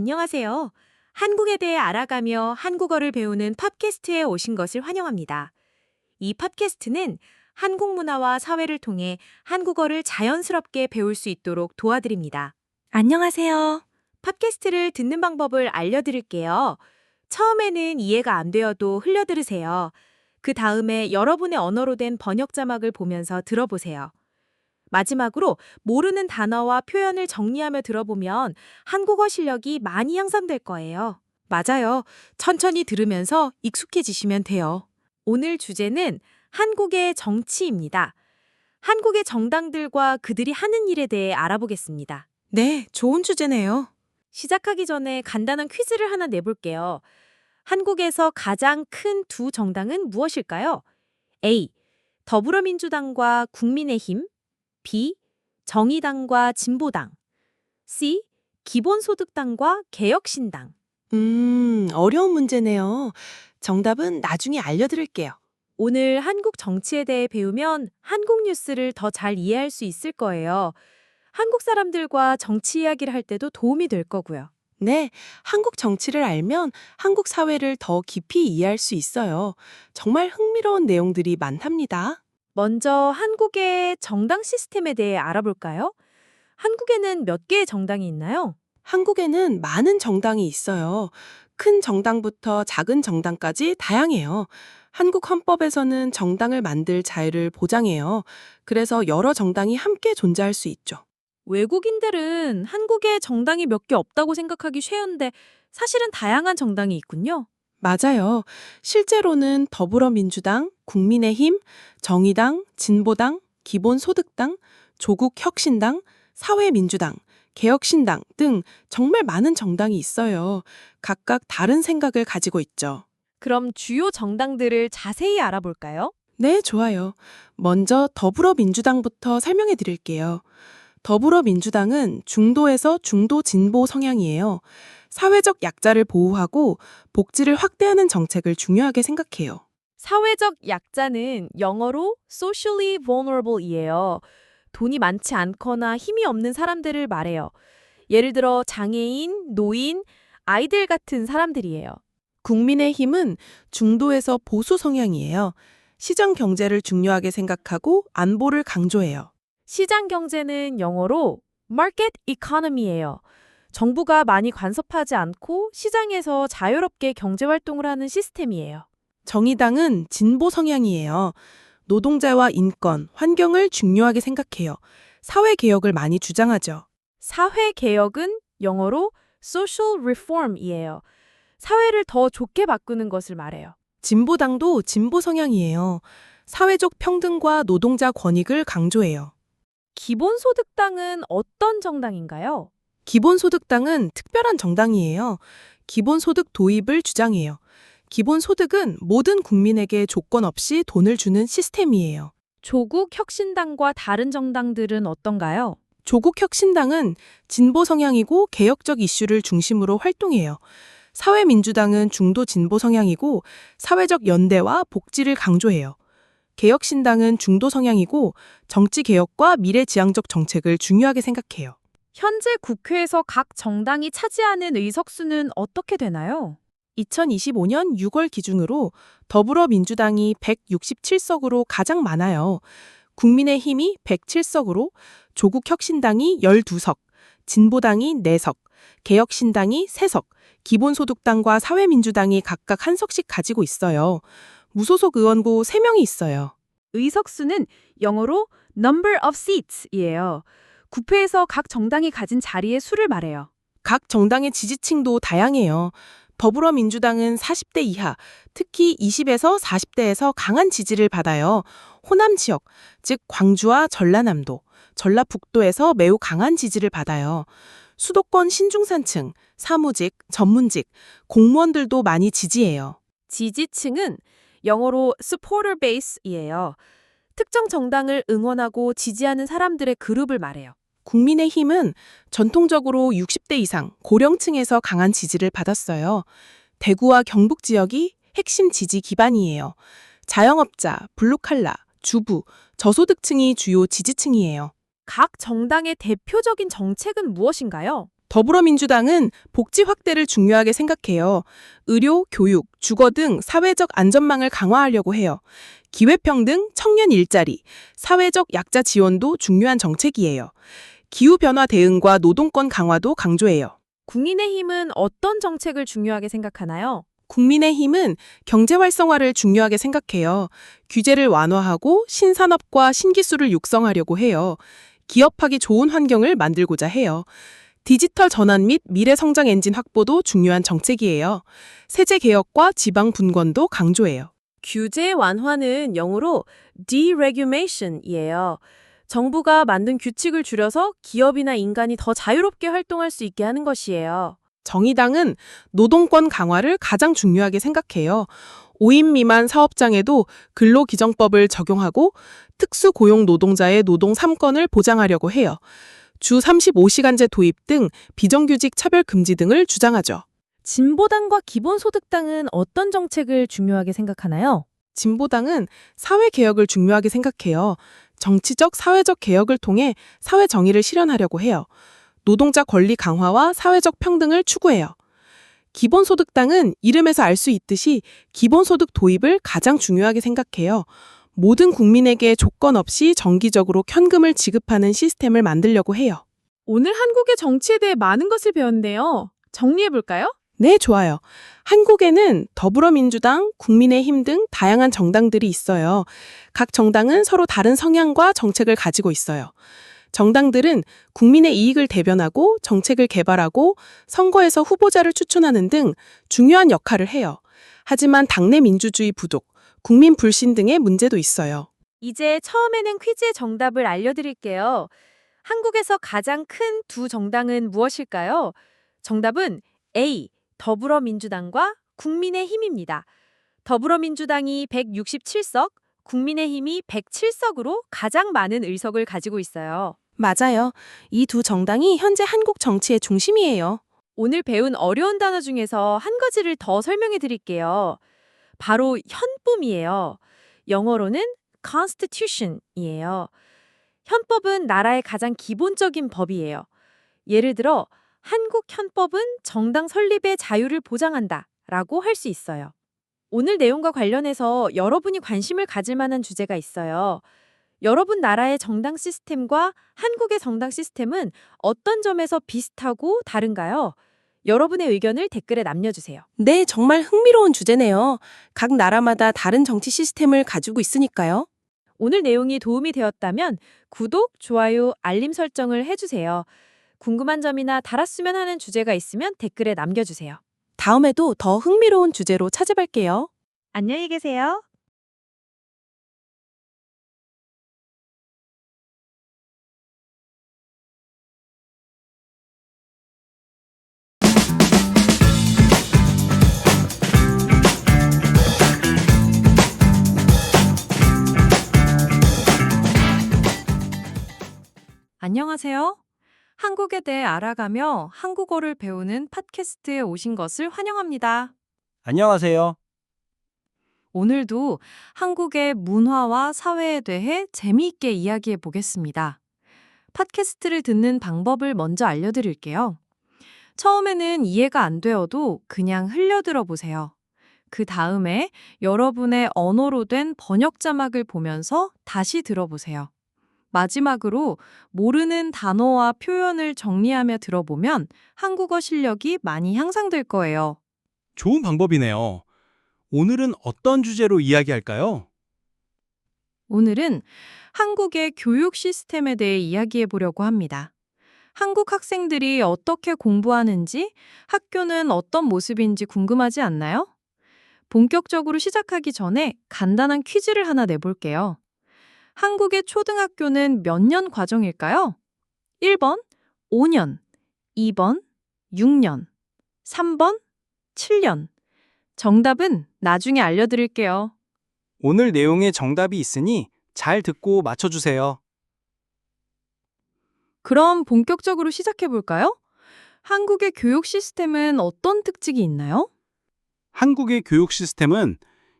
안녕하세요. 한국에 대해 알아가며 한국어를 배우는 팟캐스트에 오신 것을 환영합니다. 이 팟캐스트는 한국 문화와 사회를 통해 한국어를 자연스럽게 배울 수 있도록 도와드립니다. 안녕하세요. 팟캐스트를 듣는 방법을 알려드릴게요. 처음에는 이해가 안 되어도 흘려들으세요. 그 다음에 여러분의 언어로 된 번역 자막을 보면서 들어보세요. 마지막으로 모르는 단어와 표현을 정리하며 들어보면 한국어 실력이 많이 향상될 거예요. 맞아요. 천천히 들으면서 익숙해지시면 돼요. 오늘 주제는 한국의 정치입니다. 한국의 정당들과 그들이 하는 일에 대해 알아보겠습니다. 네, 좋은 주제네요. 시작하기 전에 간단한 퀴즈를 하나 내볼게요. 한국에서 가장 큰 두 정당은 무엇일까요? A. 더불어민주당과 국민의힘, B. 정의당과 진보당, C. 기본소득당과 개혁신당. 어려운 문제네요. 정답은 나중에 알려드릴게요. 오늘 한국 정치에 대해 배우면 한국 뉴스를 더 잘 이해할 수 있을 거예요. 한국 사람들과 정치 이야기를 할 때도 도움이 될 거고요. 네, 한국 정치를 알면 한국 사회를 더 깊이 이해할 수 있어요. 정말 흥미로운 내용들이 많답니다. 먼저 한국의 정당 시스템에 대해 알아볼까요? 한국에는 몇 개의 정당이 있나요? 한국에는 많은 정당이 있어요. 큰 정당부터 작은 정당까지 다양해요. 한국 헌법에서는 정당을 만들 자유를 보장해요. 그래서 여러 정당이 함께 존재할 수 있죠. 외국인들은 한국에 정당이 몇 개 없다고 생각하기 쉬운데 사실은 다양한 정당이 있군요. 맞아요. 실제로는 더불어민주당, 국민의힘, 정의당, 진보당, 기본소득당, 조국혁신당, 사회민주당, 개혁신당 등 정말 많은 정당이 있어요. 각각 다른 생각을 가지고 있죠. 그럼 주요 정당들을 자세히 알아볼까요? 네, 좋아요. 먼저 더불어민주당부터 설명해 드릴게요. 더불어민주당은 중도에서 중도 진보 성향이에요. 사회적 약자를 보호하고 복지를 확대하는 정책을 중요하게 생각해요. 사회적 약자는 영어로 socially vulnerable이에요. 돈이 많지 않거나 힘이 없는 사람들을 말해요. 예를 들어 장애인, 노인, 아이들 같은 사람들이에요. 국민의힘은 중도에서 보수 성향이에요. 시장 경제를 중요하게 생각하고 안보를 강조해요. 시장 경제는 영어로 market economy예요. 정부가 많이 간섭하지 않고 시장에서 자유롭게 경제 활동을 하는 시스템이에요. 정의당은 진보 성향이에요. 노동자와 인권, 환경을 중요하게 생각해요. 사회 개혁을 많이 주장하죠. 사회 개혁은 영어로 social reform이에요. 사회를 더 좋게 바꾸는 것을 말해요. 진보당도 진보 성향이에요. 사회적 평등과 노동자 권익을 강조해요. 기본소득당은 어떤 정당인가요? 기본소득당은 특별한 정당이에요. 기본소득 도입을 주장해요. 기본소득은 모든 국민에게 조건 없이 돈을 주는 시스템이에요. 조국혁신당과 다른 정당들은 어떤가요? 조국혁신당은 진보 성향이고 개혁적 이슈를 중심으로 활동해요. 사회민주당은 중도 진보 성향이고 사회적 연대와 복지를 강조해요. 개혁신당은 중도 성향이고 정치 개혁과 미래지향적 정책을 중요하게 생각해요. 현재 국회에서 각 정당이 차지하는 의석수는 어떻게 되나요? 2025년 6월 기준으로 더불어민주당이 167석으로 가장 많아요. 국민의힘이 107석으로 조국혁신당이 12석, 진보당이 4석, 개혁신당이 3석, 기본소득당과 사회민주당이 각각 1석씩 가지고 있어요. 무소속 의원고 3명이 있어요. 의석수는 영어로 number of seats이에요. 국회에서 각 정당이 가진 자리의 수를 말해요. 각 정당의 지지층도 다양해요. 더불어민주당은 40대 이하, 특히 20에서 40대에서 강한 지지를 받아요. 호남 지역, 즉 광주와 전라남도, 전라북도에서 매우 강한 지지를 받아요. 수도권 신중산층, 사무직, 전문직, 공무원들도 많이 지지해요. 지지층은 영어로 supporter base이에요. 특정 정당을 응원하고 지지하는 사람들의 그룹을 말해요. 국민의힘은 전통적으로 60대 이상 고령층에서 강한 지지를 받았어요. 대구와 경북 지역이 핵심 지지 기반이에요. 자영업자, 블루칼라, 주부, 저소득층이 주요 지지층이에요. 각 정당의 대표적인 정책은 무엇인가요? 더불어민주당은 복지 확대를 중요하게 생각해요. 의료, 교육, 주거 등 사회적 안전망을 강화하려고 해요. 기회평등, 청년 일자리, 사회적 약자 지원도 중요한 정책이에요. 기후변화 대응과 노동권 강화도 강조해요. 국민의힘은 어떤 정책을 중요하게 생각하나요? 국민의힘은 경제 활성화를 중요하게 생각해요. 규제를 완화하고 신산업과 신기술을 육성하려고 해요. 기업하기 좋은 환경을 만들고자 해요. 디지털 전환 및 미래 성장 엔진 확보도 중요한 정책이에요. 세제 개혁과 지방 분권도 강조해요. 규제 완화는 영어로 deregulation이에요. 정부가 만든 규칙을 줄여서 기업이나 인간이 더 자유롭게 활동할 수 있게 하는 것이에요. 정의당은 노동권 강화를 가장 중요하게 생각해요. 5인 미만 사업장에도 근로기정법을 적용하고 특수고용 노동자의 노동 3권을 보장하려고 해요. 주 35시간제 도입 등 비정규직 차별 금지 등을 주장하죠. 진보당과 기본소득당은 어떤 정책을 중요하게 생각하나요? 진보당은 사회개혁을 중요하게 생각해요. 정치적, 사회적 개혁을 통해 사회 정의를 실현하려고 해요. 노동자 권리 강화와 사회적 평등을 추구해요. 기본소득당은 이름에서 알 수 있듯이 기본소득 도입을 가장 중요하게 생각해요. 모든 국민에게 조건 없이 정기적으로 현금을 지급하는 시스템을 만들려고 해요. 오늘 한국의 정치에 대해 많은 것을 배웠는데요. 정리해볼까요? 네, 좋아요. 한국에는 더불어민주당, 국민의힘 등 다양한 정당들이 있어요. 각 정당은 서로 다른 성향과 정책을 가지고 있어요. 정당들은 국민의 이익을 대변하고 정책을 개발하고 선거에서 후보자를 추천하는 등 중요한 역할을 해요. 하지만 당내 민주주의 부족, 국민 불신 등의 문제도 있어요. 이제 처음에는 퀴즈의 정답을 알려드릴게요. 한국에서 가장 큰 두 정당은 무엇일까요? 정답은 A. 더불어민주당과 국민의힘입니다. 더불어민주당이 167석, 국민의힘이 107석으로 가장 많은 의석을 가지고 있어요. 맞아요. 이 두 정당이 현재 한국 정치의 중심이에요. 오늘 배운 어려운 단어 중에서 한 가지를 더 설명해 드릴게요. 바로 헌법이에요. 영어로는 constitution이에요. 헌법은 나라의 가장 기본적인 법이에요. 예를 들어 한국 헌법은 정당 설립의 자유를 보장한다 라고 할 수 있어요. 오늘 내용과 관련해서 여러분이 관심을 가질 만한 주제가 있어요. 여러분 나라의 정당 시스템과 한국의 정당 시스템은 어떤 점에서 비슷하고 다른가요? 여러분의 의견을 댓글에 남겨주세요. 네, 정말 흥미로운 주제네요. 각 나라마다 다른 정치 시스템을 가지고 있으니까요. 오늘 내용이 도움이 되었다면 구독, 좋아요, 알림 설정을 해주세요. 궁금한 점이나 달았으면 하는 주제가 있으면 댓글에 남겨주세요. 다음에도 더 흥미로운 주제로 찾아뵐게요. 안녕히 계세요. 안녕하세요. 한국에 대해 알아가며 한국어를 배우는 팟캐스트에 오신 것을 환영합니다. 안녕하세요. 오늘도 한국의 문화와 사회에 대해 재미있게 이야기해 보겠습니다. 팟캐스트를 듣는 방법을 먼저 알려드릴게요. 처음에는 이해가 안 되어도 그냥 흘려들어 보세요. 그 다음에 여러분의 언어로 된 번역 자막을 보면서 다시 들어보세요. 마지막으로 모르는 단어와 표현을 정리하며 들어보면 한국어 실력이 많이 향상될 거예요. 좋은 방법이네요. 오늘은 어떤 주제로 이야기할까요? 오늘은 한국의 교육 시스템에 대해 이야기해 보려고 합니다. 한국 학생들이 어떻게 공부하는지, 학교는 어떤 모습인지 궁금하지 않나요? 본격적으로 시작하기 전에 간단한 퀴즈를 하나 내볼게요. 한국의 초등학교는 몇 년 과정일까요? 1번 5년, 2번 6년, 3번 7년. 정답은 나중에 알려드릴게요. 오늘 내용에 정답이 있으니 잘 듣고 맞춰주세요. 그럼 본격적으로 시작해 볼까요? 한국의 교육 시스템은 어떤 특징이 있나요? 한국의 교육 시스템은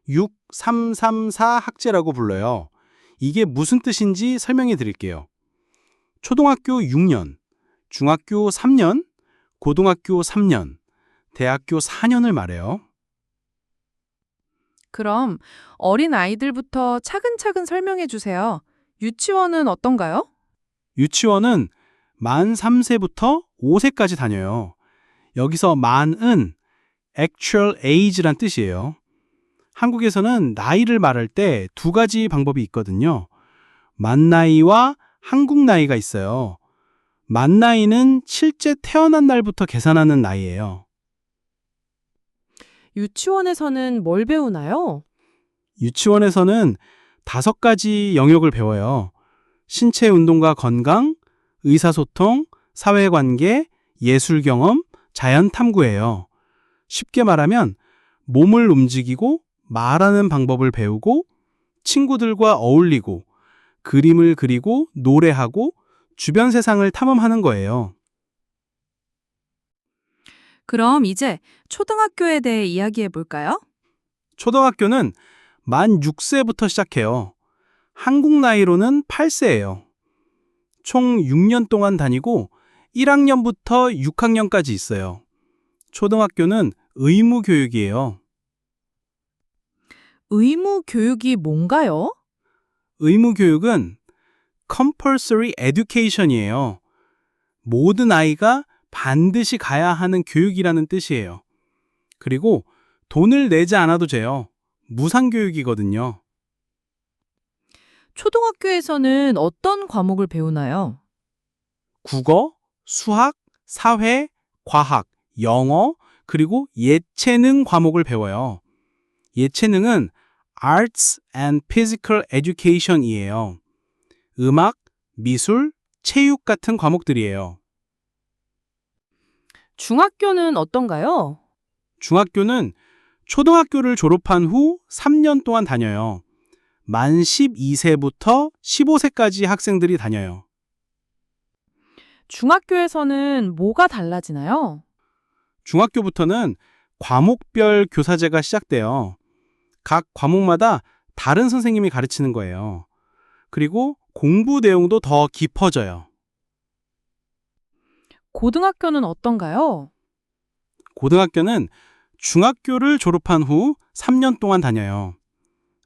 6334 학제라고 불러요. 이게 무슨 뜻인지 설명해 드릴게요. 초등학교 6년, 중학교 3년, 고등학교 3년, 대학교 4년을 말해요. 그럼 어린 아이들부터 차근차근 설명해 주세요. 유치원은 어떤가요? 유치원은 만 3세부터 5세까지 다녀요. 여기서 만은 actual age란 뜻이에요. 한국에서는 나이를 말할 때 두 가지 방법이 있거든요. 만 나이와 한국 나이가 있어요. 만 나이는 실제 태어난 날부터 계산하는 나이예요. 유치원에서는 뭘 배우나요? 유치원에서는 5가지 영역을 배워요. 신체 운동과 건강, 의사소통, 사회관계, 예술 경험, 자연 탐구예요. 쉽게 말하면 몸을 움직이고 말하는 방법을 배우고 친구들과 어울리고 그림을 그리고 노래하고 주변 세상을 탐험하는 거예요. 그럼 이제 초등학교에 대해 이야기해 볼까요? 초등학교는 만 6세부터 시작해요. 한국 나이로는 8세예요. 총 6년 동안 다니고 1학년부터 6학년까지 있어요. 초등학교는 의무 교육이에요. 의무 교육이 뭔가요? 의무 교육은 compulsory education이에요. 모든 아이가 반드시 가야 하는 교육이라는 뜻이에요. 그리고 돈을 내지 않아도 돼요. 무상교육이거든요. 초등학교에서는 어떤 과목을 배우나요? 국어, 수학, 사회, 과학, 영어, 그리고 예체능 과목을 배워요. 예체능은 Arts and Physical Education이에요. 음악, 미술, 체육 같은 과목들이에요. 중학교는 어떤가요? 중학교는 초등학교를 졸업한 후 3년 동안 다녀요. 만 12세부터 15세까지 학생들이 다녀요. 중학교에서는 뭐가 달라지나요? 중학교부터는 과목별 교사제가 시작돼요. 각 과목마다 다른 선생님이 가르치는 거예요. 그리고 공부 내용도 더 깊어져요. 고등학교는 어떤가요? 고등학교는 중학교를 졸업한 후 3년 동안 다녀요.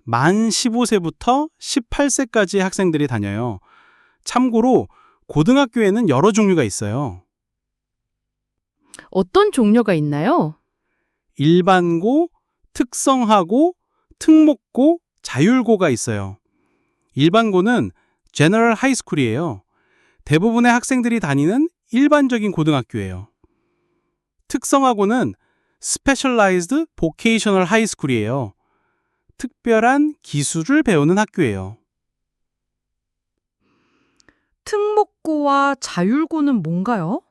만 15세부터 18세까지 학생들이 다녀요. 참고로 고등학교에는 여러 종류가 있어요. 어떤 종류가 있나요? 일반고, 특성화고, 특목고, 자율고가 있어요. 일반고는 General High School이에요. 대부분의 학생들이 다니는 일반적인 고등학교예요. 특성화고는 Specialized Vocational High School이에요. 특별한 기술을 배우는 학교예요. 특목고와 자율고는 뭔가요?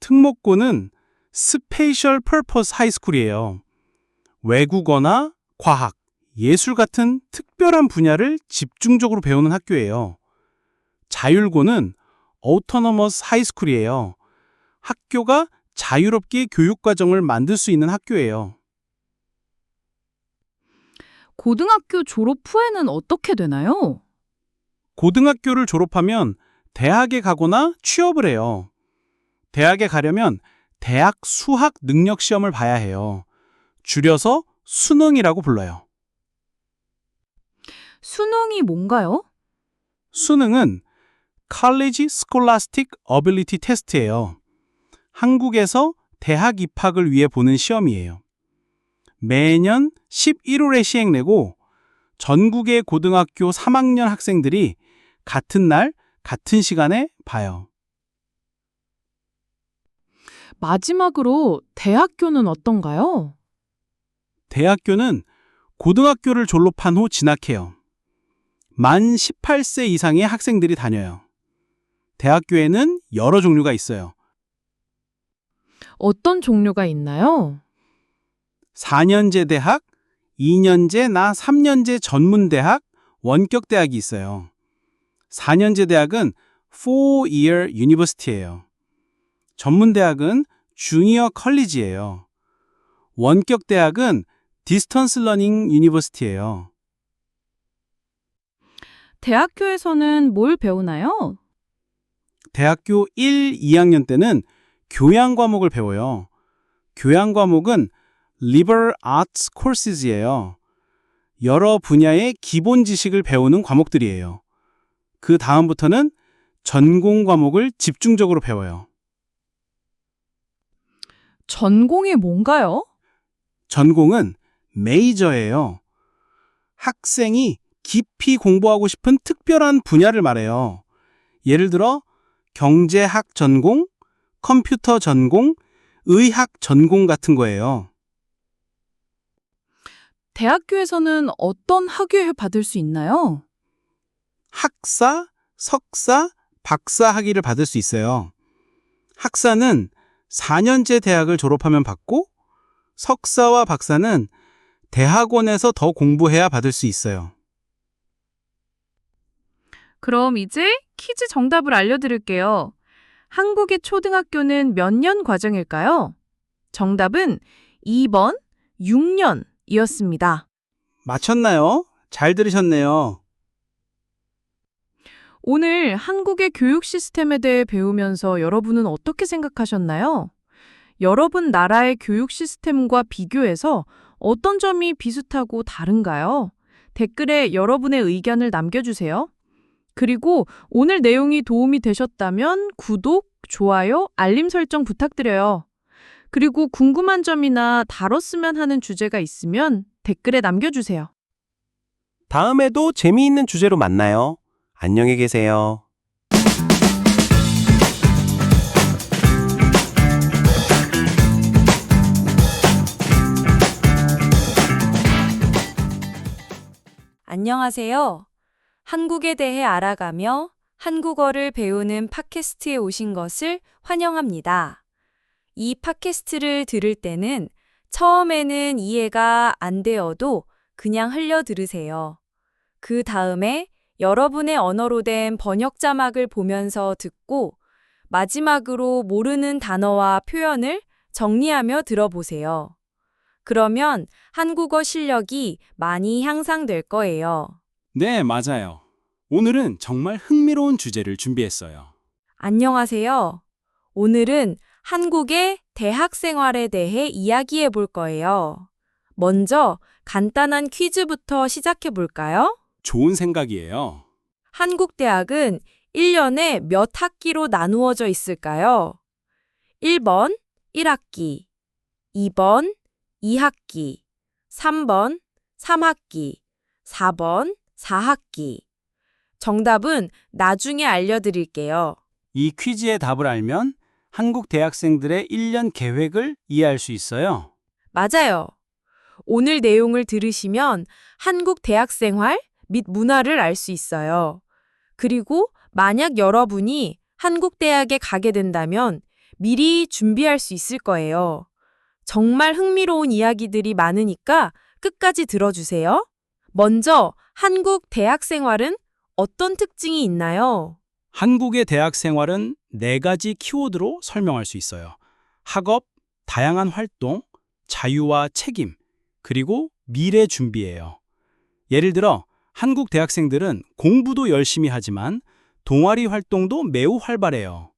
특목고는 Special Purpose High School이에요. 외국어나 과학, 예술 같은 특별한 분야를 집중적으로 배우는 학교예요. 자율고는 Autonomous High School이에요. 학교가 자유롭게 교육과정을 만들 수 있는 학교예요. 고등학교 졸업 후에는 어떻게 되나요? 고등학교를 졸업하면 대학에 가거나 취업을 해요. 대학에 가려면 대학 수학 능력 시험을 봐야 해요. 줄여서 수능이라고 불러요. 수능이 뭔가요? 수능은 College Scholastic Ability Test예요. 한국에서 대학 입학을 위해 보는 시험이에요. 매년 11월에 시행되고 전국의 고등학교 3학년 학생들이 같은 날, 같은 시간에 봐요. 마지막으로 대학교는 어떤가요? 대학교는 고등학교를 졸업한 후 진학해요. 만 18세 이상의 학생들이 다녀요. 대학교에는 여러 종류가 있어요. 어떤 종류가 있나요? 4년제 대학, 2년제나 3년제 전문대학, 원격대학이 있어요. 4년제 대학은 4-year university예요. 전문대학은 주니어 컬리지예요. 원격대학은 디스턴스 러닝 유니버시티예요. 대학교에서는 뭘 배우나요? 대학교 1, 2학년 때는 교양 과목을 배워요. 교양 과목은 liberal arts courses예요. 여러 분야의 기본 지식을 배우는 과목들이에요. 그 다음부터는 전공 과목을 집중적으로 배워요. 전공이 뭔가요? 전공은 메이저예요. 학생이 깊이 공부하고 싶은 특별한 분야를 말해요. 예를 들어 경제학 전공, 컴퓨터 전공, 의학 전공 같은 거예요. 대학교에서는 어떤 학위를 받을 수 있나요? 학사, 석사, 박사 학위를 받을 수 있어요. 학사는 4년제 대학을 졸업하면 받고 석사와 박사는 대학원에서 더 공부해야 받을 수 있어요. 그럼 이제 퀴즈 정답을 알려드릴게요. 한국의 초등학교는 몇 년 과정일까요? 정답은 2번 6년이었습니다. 맞췄나요? 잘 들으셨네요. 오늘 한국의 교육 시스템에 대해 배우면서 여러분은 어떻게 생각하셨나요? 여러분 나라의 교육 시스템과 비교해서 어떤 점이 비슷하고 다른가요? 댓글에 여러분의 의견을 남겨주세요. 그리고 오늘 내용이 도움이 되셨다면 구독, 좋아요, 알림 설정 부탁드려요. 그리고 궁금한 점이나 다뤘으면 하는 주제가 있으면 댓글에 남겨주세요. 다음에도 재미있는 주제로 만나요. 안녕히 계세요. 안녕하세요. 한국에 대해 알아가며 한국어를 배우는 팟캐스트에 오신 것을 환영합니다. 이 팟캐스트를 들을 때는 처음에는 이해가 안 되어도 그냥 흘려 들으세요. 그 다음에 여러분의 언어로 된 번역 자막을 보면서 듣고 마지막으로 모르는 단어와 표현을 정리하며 들어보세요. 그러면 한국어 실력이 많이 향상될 거예요. 네, 맞아요. 오늘은 정말 흥미로운 주제를 준비했어요. 안녕하세요. 오늘은 한국의 대학 생활에 대해 이야기해 볼 거예요. 먼저 간단한 퀴즈부터 시작해 볼까요? 좋은 생각이에요. 한국 대학은 1년에 몇 학기로 나누어져 있을까요? 1번 1학기, 2번 2학기, 3번 3학기, 4번 4학기. 정답은 나중에 알려드릴게요. 이 퀴즈의 답을 알면 한국 대학생들의 1년 계획을 이해할 수 있어요. 맞아요. 오늘 내용을 들으시면 한국 대학 생활 및 문화를 알 수 있어요. 그리고 만약 여러분이 한국 대학에 가게 된다면 미리 준비할 수 있을 거예요. 정말 흥미로운 이야기들이 많으니까 끝까지 들어주세요. 먼저 한국 대학 생활은 어떤 특징이 있나요? 한국의 대학 생활은 4가지 키워드로 설명할 수 있어요. 학업, 다양한 활동, 자유와 책임, 그리고 미래 준비예요. 예를 들어 한국 대학생들은 공부도 열심히 하지만 동아리 활동도 매우 활발해요.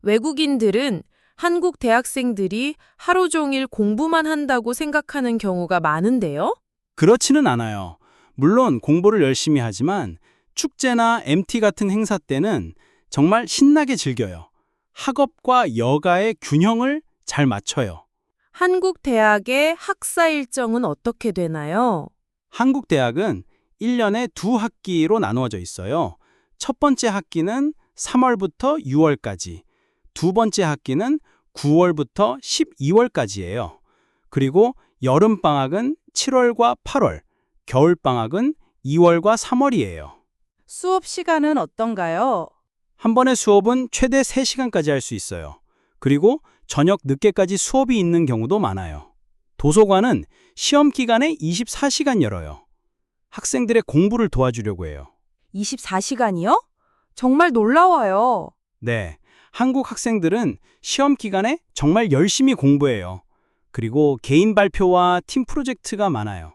외국인들은 한국 대학생들이 하루 종일 공부만 한다고 생각하는 경우가 많은데요. 그렇지는 않아요. 물론 공부를 열심히 하지만 축제나 MT 같은 행사 때는 정말 신나게 즐겨요. 학업과 여가의 균형을 잘 맞춰요. 한국 대학의 학사 일정은 어떻게 되나요? 한국 대학은 1년에 2학기로 나누어져 있어요. 첫 번째 학기는 3월부터 6월까지, 두 번째 학기는 9월부터 12월까지예요. 그리고 여름방학은 7월과 8월, 겨울방학은 2월과 3월이에요. 수업 시간은 어떤가요? 한 번의 수업은 최대 3시간까지 할 수 있어요. 그리고 저녁 늦게까지 수업이 있는 경우도 많아요. 도서관은 시험 기간에 24시간 열어요. 학생들의 공부를 도와주려고 해요. 24시간이요? 정말 놀라워요. 네, 한국 학생들은 시험 기간에 정말 열심히 공부해요. 그리고 개인 발표와 팀 프로젝트가 많아요.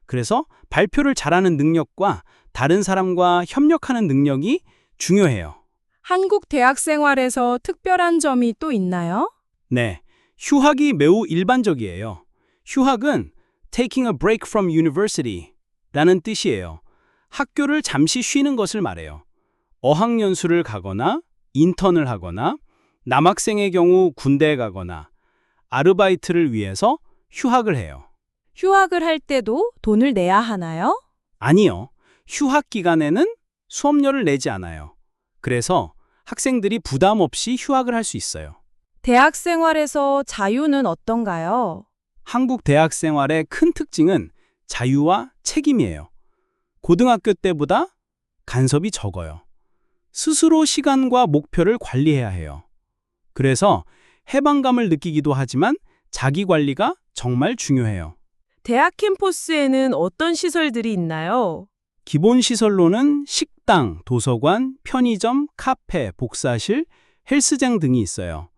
그래서 발표를 잘하는 능력과 다른 사람과 협력하는 능력이 중요해요. 한국 대학 생활에서 특별한 점이 또 있나요? 네, 휴학이 매우 일반적이에요. 휴학은 taking a break from university 라는 뜻이에요. 학교를 잠시 쉬는 것을 말해요. 어학연수를 가거나 인턴을 하거나 남학생의 경우 군대에 가거나 아르바이트를 위해서 휴학을 해요. 휴학을 할 때도 돈을 내야 하나요? 아니요. 휴학 기간에는 수업료를 내지 않아요. 그래서 학생들이 부담 없이 휴학을 할 수 있어요. 대학 생활에서 자유는 어떤가요? 한국 대학 생활의 큰 특징은 자유와 책임이에요. 고등학교 때보다 간섭이 적어요. 스스로 시간과 목표를 관리해야 해요. 그래서 해방감을 느끼기도 하지만 자기 관리가 정말 중요해요. 대학 캠퍼스에는 어떤 시설들이 있나요? 기본 시설로는 식당, 도서관, 편의점, 카페, 복사실, 헬스장 등이 있어요.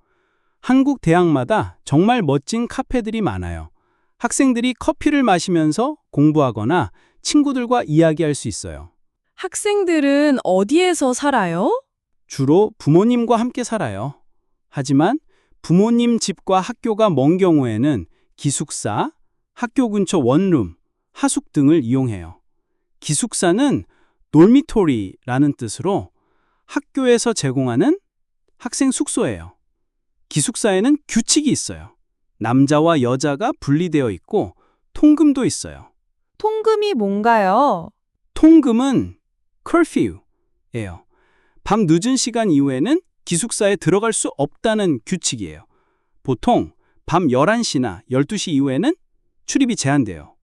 한국 대학마다 정말 멋진 카페들이 많아요. 학생들이 커피를 마시면서 공부하거나 친구들과 이야기할 수 있어요. 학생들은 어디에서 살아요? 주로 부모님과 함께 살아요. 하지만 부모님 집과 학교가 먼 경우에는 기숙사, 학교 근처 원룸, 하숙 등을 이용해요. 기숙사는 dormitory라는 뜻으로 학교에서 제공하는 학생 숙소예요. 기숙사에는 규칙이 있어요. 남자와 여자가 분리되어 있고 통금도 있어요. 통금이 뭔가요? 통금은 curfew예요. 밤 늦은 시간 이후에는 기숙사에 들어갈 수 없다는 규칙이에요. 보통 밤 11시나 12시 이후에는 출입이 제한돼요.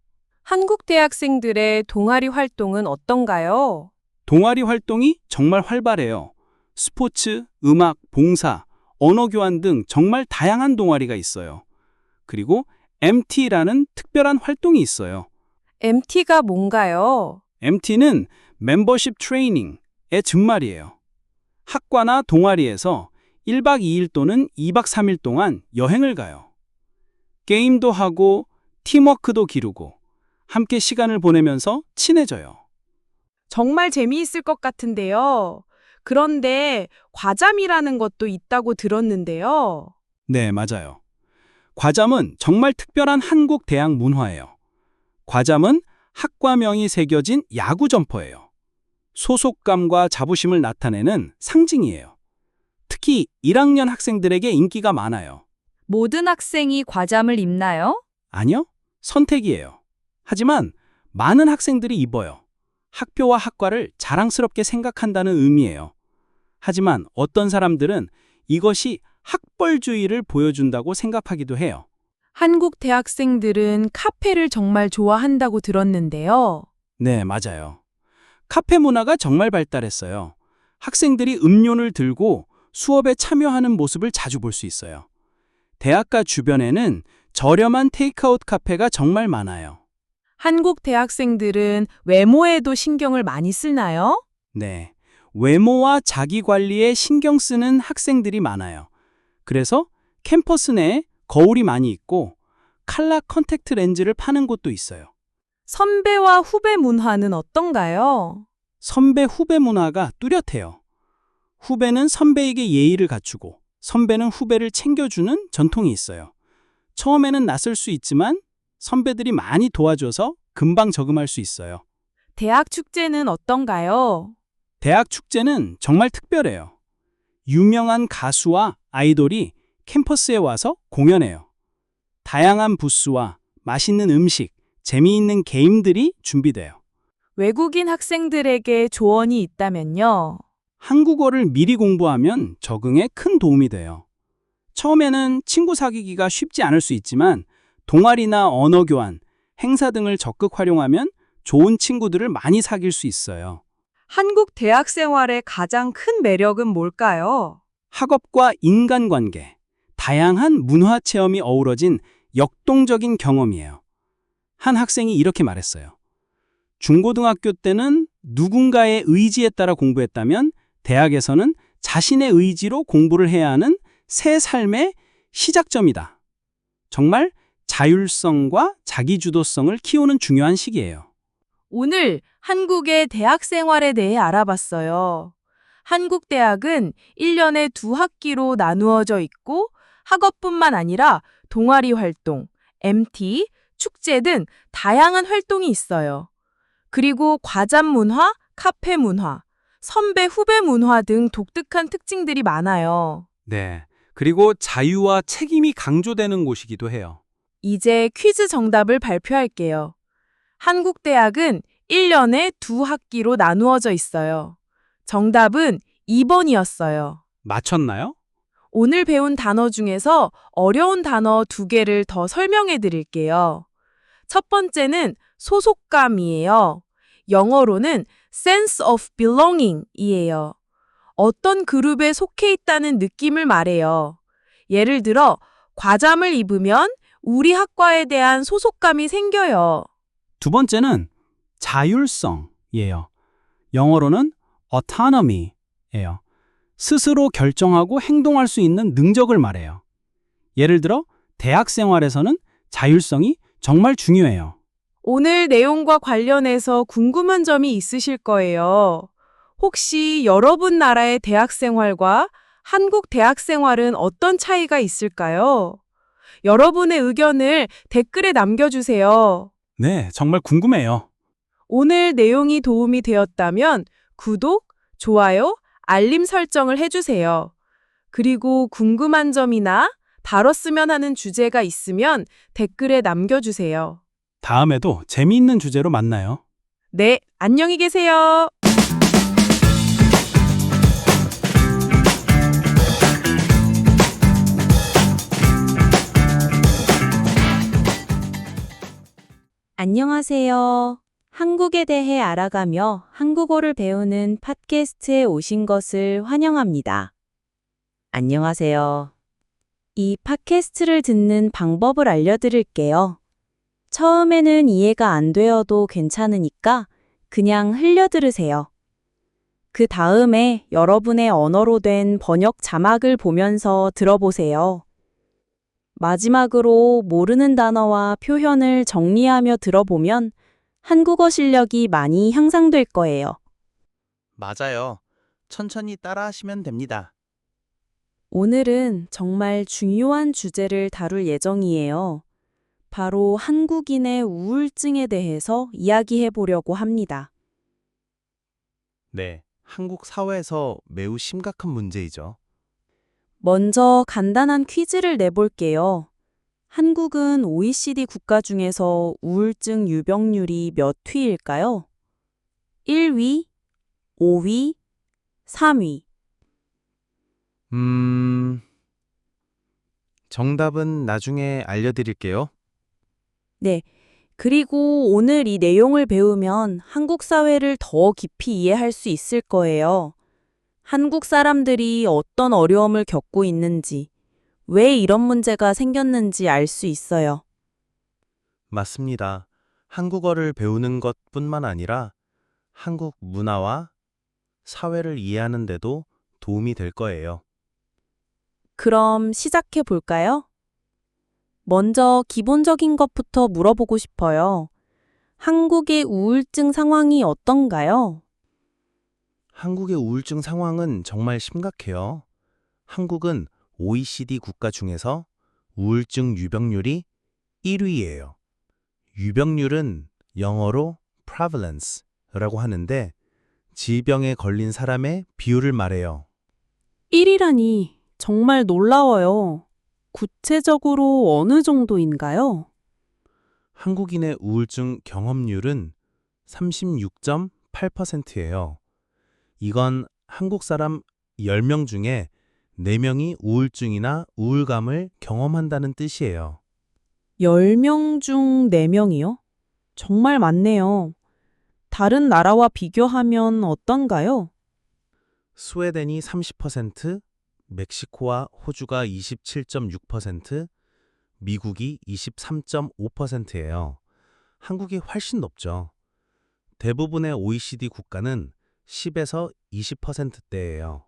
한국 대학생들의 동아리 활동은 어떤가요? 동아리 활동이 정말 활발해요. 스포츠, 음악, 봉사, 언어 교환 등 정말 다양한 동아리가 있어요. 그리고 MT라는 특별한 활동이 있어요. MT가 뭔가요? MT는 멤버십 트레이닝의 준말이에요. 학과나 동아리에서 1박 2일 또는 2박 3일 동안 여행을 가요. 게임도 하고 팀워크도 기르고 함께 시간을 보내면서 친해져요. 정말 재미있을 것 같은데요. 그런데 과잠이라는 것도 있다고 들었는데요. 네, 맞아요. 과잠은 정말 특별한 한국 대학 문화예요. 과잠은 학과명이 새겨진 야구 점퍼예요. 소속감과 자부심을 나타내는 상징이에요. 특히 1학년 학생들에게 인기가 많아요. 모든 학생이 과잠을 입나요? 아니요, 선택이에요. 하지만 많은 학생들이 입어요. 학교와 학과를 자랑스럽게 생각한다는 의미예요. 하지만 어떤 사람들은 이것이 학벌주의를 보여준다고 생각하기도 해요. 한국 대학생들은 카페를 정말 좋아한다고 들었는데요. 네, 맞아요. 카페 문화가 정말 발달했어요. 학생들이 음료를 들고 수업에 참여하는 모습을 자주 볼 수 있어요. 대학가 주변에는 저렴한 테이크아웃 카페가 정말 많아요. 한국 대학생들은 외모에도 신경을 많이 쓰나요? 네, 외모와 자기 관리에 신경 쓰는 학생들이 많아요. 그래서 캠퍼스 내에 거울이 많이 있고 칼라 컨택트 렌즈를 파는 곳도 있어요. 선배와 후배 문화는 어떤가요? 선배 후배 문화가 뚜렷해요. 후배는 선배에게 예의를 갖추고 선배는 후배를 챙겨주는 전통이 있어요. 처음에는 낯설 수 있지만 선배들이 많이 도와줘서 금방 적응할 수 있어요. 대학 축제는 어떤가요? 대학 축제는 정말 특별해요. 유명한 가수와 아이돌이 캠퍼스에 와서 공연해요. 다양한 부스와 맛있는 음식, 재미있는 게임들이 준비돼요. 외국인 학생들에게 조언이 있다면요. 한국어를 미리 공부하면 적응에 큰 도움이 돼요. 처음에는 친구 사귀기가 쉽지 않을 수 있지만 동아리나 언어 교환, 행사 등을 적극 활용하면 좋은 친구들을 많이 사귈 수 있어요. 한국 대학 생활의 가장 큰 매력은 뭘까요? 학업과 인간관계, 다양한 문화 체험이 어우러진 역동적인 경험이에요. 한 학생이 이렇게 말했어요. 중고등학교 때는 누군가의 의지에 따라 공부했다면 대학에서는 자신의 의지로 공부를 해야 하는 새 삶의 시작점이다. 정말 자율성과 자기주도성을 키우는 중요한 시기예요. 오늘 한국의 대학 생활에 대해 알아봤어요. 한국 대학은 1년에 2학기로 나누어져 있고 학업뿐만 아니라 동아리 활동, MT, 축제 등 다양한 활동이 있어요. 그리고 과잠 문화, 카페 문화, 선배 후배 문화 등 독특한 특징들이 많아요. 네. 그리고 자유와 책임이 강조되는 곳이기도 해요. 이제 퀴즈 정답을 발표할게요. 한국 대학은 1년에 두 학기로 나누어져 있어요. 정답은 2번이었어요. 맞췄나요? 오늘 배운 단어 중에서 어려운 단어 2개를 더 설명해 드릴게요. 첫 번째는 소속감이에요. 영어로는 sense of belonging 이에요. 어떤 그룹에 속해 있다는 느낌을 말해요. 예를 들어, 과잠을 입으면 우리 학과에 대한 소속감이 생겨요. 두 번째는 자율성이에요. 영어로는 autonomy예요. 스스로 결정하고 행동할 수 있는 능력을 말해요. 예를 들어 대학 생활에서는 자율성이 정말 중요해요. 오늘 내용과 관련해서 궁금한 점이 있으실 거예요. 혹시 여러분 나라의 대학 생활과 한국 대학 생활은 어떤 차이가 있을까요? 여러분의 의견을 댓글에 남겨주세요. 네, 정말 궁금해요. 오늘 내용이 도움이 되었다면 구독, 좋아요, 알림 설정을 해주세요. 그리고 궁금한 점이나 다뤘으면 하는 주제가 있으면 댓글에 남겨주세요. 다음에도 재미있는 주제로 만나요. 네, 안녕히 계세요. 안녕하세요. 한국에 대해 알아가며 한국어를 배우는 팟캐스트에 오신 것을 환영합니다. 안녕하세요. 이 팟캐스트를 듣는 방법을 알려드릴게요. 처음에는 이해가 안 되어도 괜찮으니까 그냥 흘려들으세요. 그 다음에 여러분의 언어로 된 번역 자막을 보면서 들어보세요. 마지막으로 모르는 단어와 표현을 정리하며 들어보면 한국어 실력이 많이 향상될 거예요. 맞아요. 천천히 따라하시면 됩니다. 오늘은 정말 중요한 주제를 다룰 예정이에요. 바로 한국인의 우울증에 대해서 이야기해 보려고 합니다. 네, 한국 사회에서 매우 심각한 문제이죠. 먼저 간단한 퀴즈를 내볼게요. 한국은 OECD 국가 중에서 우울증 유병률이 몇 위일까요? 1위, 5위, 3위. 정답은 나중에 알려드릴게요. 네. 그리고 오늘 이 내용을 배우면 한국 사회를 더 깊이 이해할 수 있을 거예요. 한국 사람들이 어떤 어려움을 겪고 있는지, 왜 이런 문제가 생겼는지 알 수 있어요. 맞습니다. 한국어를 배우는 것뿐만 아니라 한국 문화와 사회를 이해하는 데도 도움이 될 거예요. 그럼 시작해 볼까요? 먼저 기본적인 것부터 물어보고 싶어요. 한국의 우울증 상황이 어떤가요? 한국의 우울증 상황은 정말 심각해요. 한국은 OECD 국가 중에서 우울증 유병률이 1위예요. 유병률은 영어로 prevalence라고 하는데 질병에 걸린 사람의 비율을 말해요. 1이라니 정말 놀라워요. 구체적으로 어느 정도인가요? 한국인의 우울증 경험률은 36.8%예요. 이건 한국 사람 10명 중에 4명이 우울증이나 우울감을 경험한다는 뜻이에요. 10명 중 4명이요? 정말 많네요. 다른 나라와 비교하면 어떤가요? 스웨덴이 30%, 멕시코와 호주가 27.6%, 미국이 23.5%예요. 한국이 훨씬 높죠. 대부분의 OECD 국가는 10에서 20%대예요.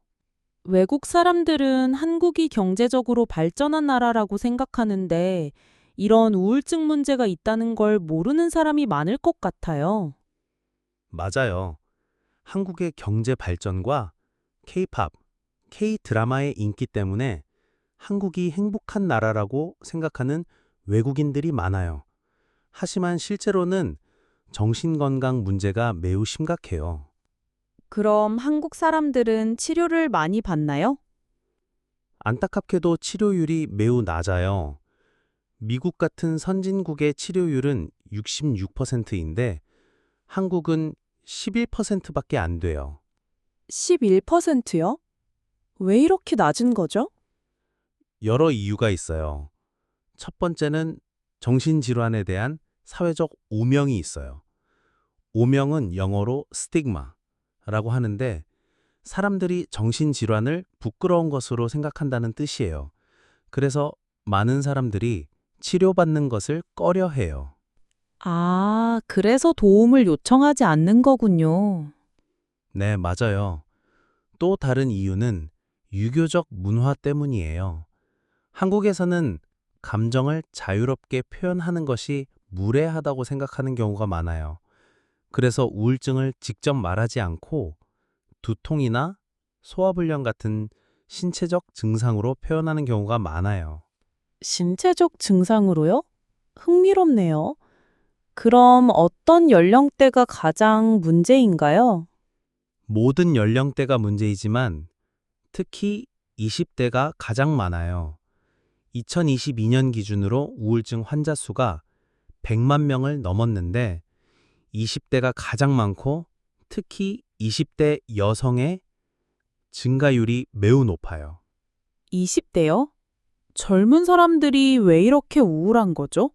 외국 사람들은 한국이 경제적으로 발전한 나라라고 생각하는데 이런 우울증 문제가 있다는 걸 모르는 사람이 많을 것 같아요. 맞아요. 한국의 경제 발전과 K-팝, K-드라마의 인기 때문에 한국이 행복한 나라라고 생각하는 외국인들이 많아요. 하지만 실제로는 정신건강 문제가 매우 심각해요. 그럼 한국 사람들은 치료를 많이 받나요? 안타깝게도 치료율이 매우 낮아요. 미국 같은 선진국의 치료율은 66%인데 한국은 11%밖에 안 돼요. 11%요? 왜 이렇게 낮은 거죠? 여러 이유가 있어요. 첫 번째는 정신질환에 대한 사회적 오명이 있어요. 오명은 영어로 스티그마라고 하는데 사람들이 정신질환을 부끄러운 것으로 생각한다는 뜻이에요. 그래서 많은 사람들이 치료받는 것을 꺼려해요. 아, 그래서 도움을 요청하지 않는 거군요. 네, 맞아요. 또 다른 이유는 유교적 문화 때문이에요. 한국에서는 감정을 자유롭게 표현하는 것이 무례하다고 생각하는 경우가 많아요. 그래서 우울증을 직접 말하지 않고 두통이나 소화불량 같은 신체적 증상으로 표현하는 경우가 많아요. 신체적 증상으로요? 흥미롭네요. 그럼 어떤 연령대가 가장 문제인가요? 모든 연령대가 문제이지만 특히 20대가 가장 많아요. 2022년 기준으로 우울증 환자 수가 100만 명을 넘었는데 20대가 가장 많고 특히 20대 여성의 증가율이 매우 높아요. 20대요? 젊은 사람들이 왜 이렇게 우울한 거죠?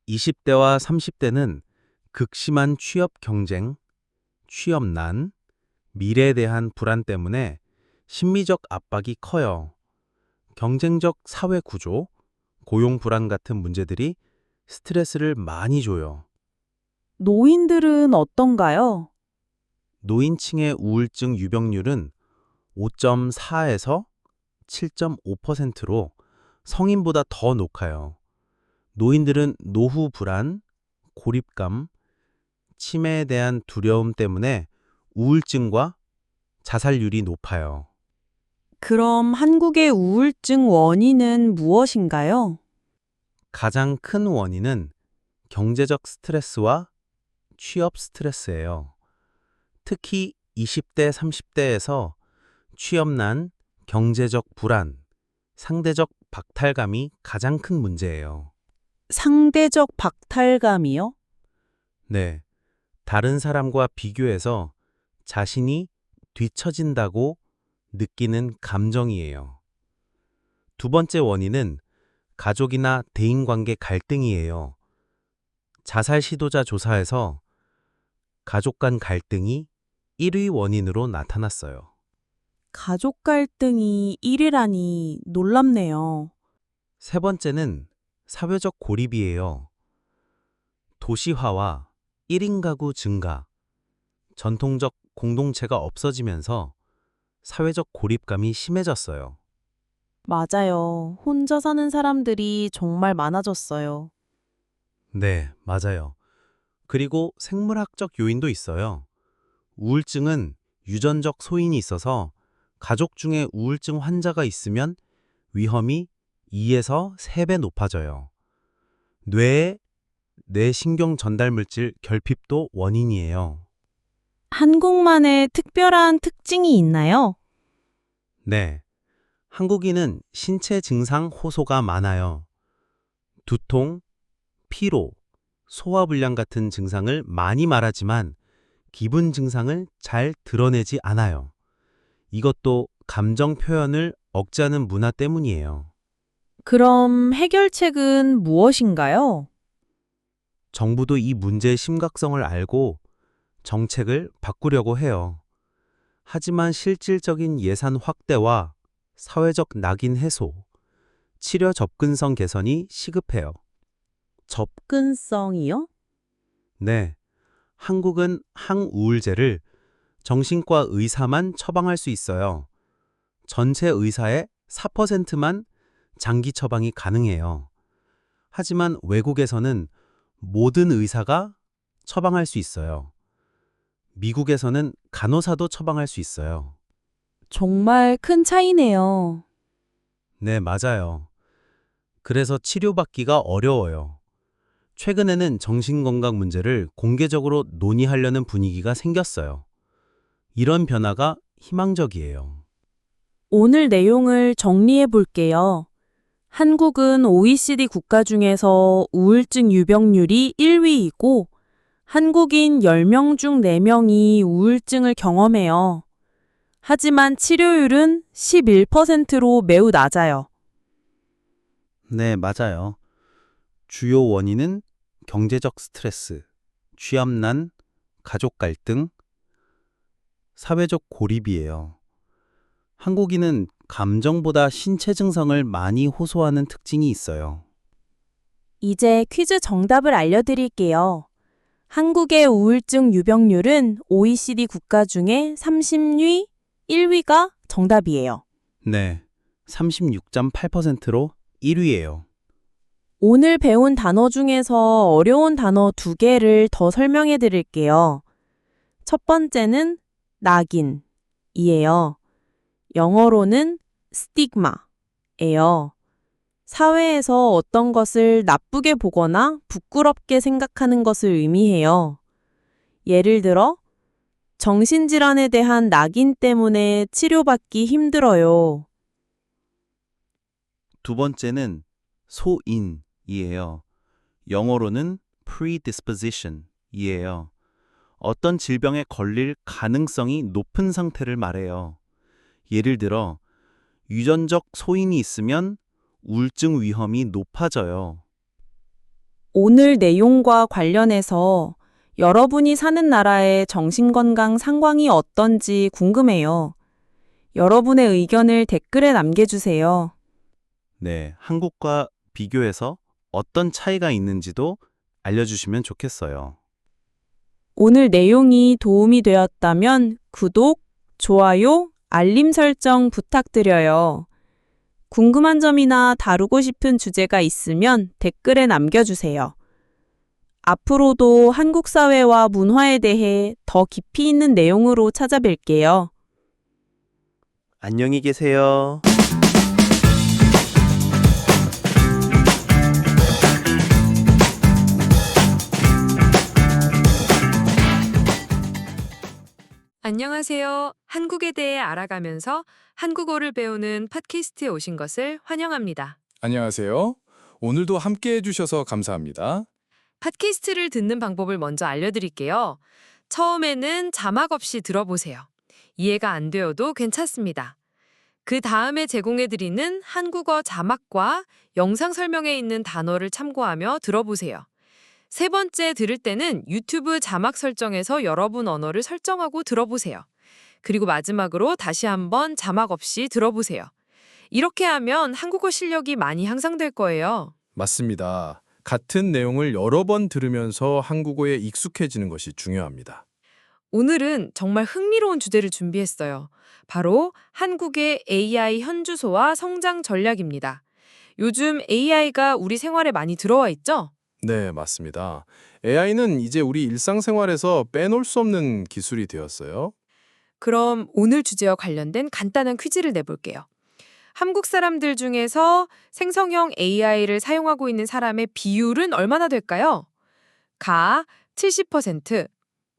20대와 30대는 극심한 취업 경쟁, 취업난, 미래에 대한 불안 때문에 심리적 압박이 커요. 경쟁적 사회 구조, 고용 불안 같은 문제들이 스트레스를 많이 줘요. 노인들은 어떤가요? 노인층의 우울증 유병률은 5.4에서 7.5%로 성인보다 더 높아요. 노인들은 노후 불안, 고립감, 치매에 대한 두려움 때문에 우울증과 자살률이 높아요. 그럼 한국의 우울증 원인은 무엇인가요? 가장 큰 원인은 경제적 스트레스와 취업 스트레스예요. 특히 20대, 30대에서 취업난, 경제적 불안, 상대적 박탈감이 가장 큰 문제예요. 상대적 박탈감이요? 네, 다른 사람과 비교해서 자신이 뒤처진다고 느끼는 감정이에요. 두 번째 원인은 가족이나 대인관계 갈등이에요. 자살 시도자 조사에서 가족 간 갈등이 1위 원인으로 나타났어요. 가족 갈등이 1위라니 놀랍네요. 세 번째는 사회적 고립이에요. 도시화와 1인 가구 증가, 전통적 공동체가 없어지면서 사회적 고립감이 심해졌어요. 맞아요. 혼자 사는 사람들이 정말 많아졌어요. 네, 맞아요. 그리고 생물학적 요인도 있어요. 우울증은 유전적 소인이 있어서 가족 중에 우울증 환자가 있으면 위험이 2에서 3배 높아져요. 뇌의 뇌신경 전달 물질 결핍도 원인이에요. 한국만의 특별한 특징이 있나요? 네. 한국인은 신체 증상 호소가 많아요. 두통, 피로, 소화불량 같은 증상을 많이 말하지만 기분 증상을 잘 드러내지 않아요. 이것도 감정 표현을 억제하는 문화 때문이에요. 그럼 해결책은 무엇인가요? 정부도 이 문제의 심각성을 알고 정책을 바꾸려고 해요. 하지만 실질적인 예산 확대와 사회적 낙인 해소, 치료 접근성 개선이 시급해요. 접근성이요? 네, 한국은 항우울제를 정신과 의사만 처방할 수 있어요. 전체 의사의 4%만 장기 처방이 가능해요. 하지만 외국에서는 모든 의사가 처방할 수 있어요. 미국에서는 간호사도 처방할 수 있어요. 정말 큰 차이네요. 네, 맞아요. 그래서 치료받기가 어려워요. 최근에는 정신건강 문제를 공개적으로 논의하려는 분위기가 생겼어요. 이런 변화가 희망적이에요. 오늘 내용을 정리해 볼게요. 한국은 OECD 국가 중에서 우울증 유병률이 1위이고 한국인 10명 중 4명이 우울증을 경험해요. 하지만 치료율은 11%로 매우 낮아요. 네, 맞아요. 주요 원인은 경제적 스트레스, 취업난, 가족 갈등, 사회적 고립이에요. 한국인은 감정보다 신체 증상을 많이 호소하는 특징이 있어요. 이제 퀴즈 정답을 알려드릴게요. 한국의 우울증 유병률은 OECD 국가 중에 30위, 1위가 정답이에요. 네, 36.8%로 1위예요. 오늘 배운 단어 중에서 어려운 단어 2개를 더 설명해 드릴게요. 첫 번째는 낙인이에요. 영어로는 스티그마예요. 사회에서 어떤 것을 나쁘게 보거나 부끄럽게 생각하는 것을 의미해요. 예를 들어, 정신질환에 대한 낙인 때문에 치료받기 힘들어요. 두 번째는 소인이에요. 영어로는 predisposition이에요. 어떤 질병에 걸릴 가능성이 높은 상태를 말해요. 예를 들어, 유전적 소인이 있으면 우울증 위험이 높아져요. 오늘 내용과 관련해서 여러분이 사는 나라의 정신건강 상황이 어떤지 궁금해요. 여러분의 의견을 댓글에 남겨주세요. 네, 한국과 비교해서 어떤 차이가 있는지도 알려주시면 좋겠어요. 오늘 내용이 도움이 되었다면 구독, 좋아요, 알림 설정 부탁드려요. 궁금한 점이나 다루고 싶은 주제가 있으면 댓글에 남겨주세요. 앞으로도 한국 사회와 문화에 대해 더 깊이 있는 내용으로 찾아뵐게요. 안녕히 계세요. 안녕하세요. 한국에 대해 알아가면서 한국어를 배우는 팟캐스트에 오신 것을 환영합니다. 안녕하세요. 오늘도 함께 해주셔서 감사합니다. 팟캐스트를 듣는 방법을 먼저 알려드릴게요. 처음에는 자막 없이 들어보세요. 이해가 안 되어도 괜찮습니다. 그 다음에 제공해드리는 한국어 자막과 영상 설명에 있는 단어를 참고하며 들어보세요. 세 번째 들을 때는 유튜브 자막 설정에서 여러분 언어를 설정하고 들어보세요. 그리고 마지막으로 다시 한번 자막 없이 들어보세요. 이렇게 하면 한국어 실력이 많이 향상될 거예요. 맞습니다. 같은 내용을 여러 번 들으면서 한국어에 익숙해지는 것이 중요합니다. 오늘은 정말 흥미로운 주제를 준비했어요. 바로 한국의 AI 현주소와 성장 전략입니다. 요즘 AI가 우리 생활에 많이 들어와 있죠? 네, 맞습니다. AI는 이제 우리 일상생활에서 빼놓을 수 없는 기술이 되었어요. 그럼 오늘 주제와 관련된 간단한 퀴즈를 내볼게요. 한국 사람들 중에서 생성형 AI를 사용하고 있는 사람의 비율은 얼마나 될까요? 가 70%,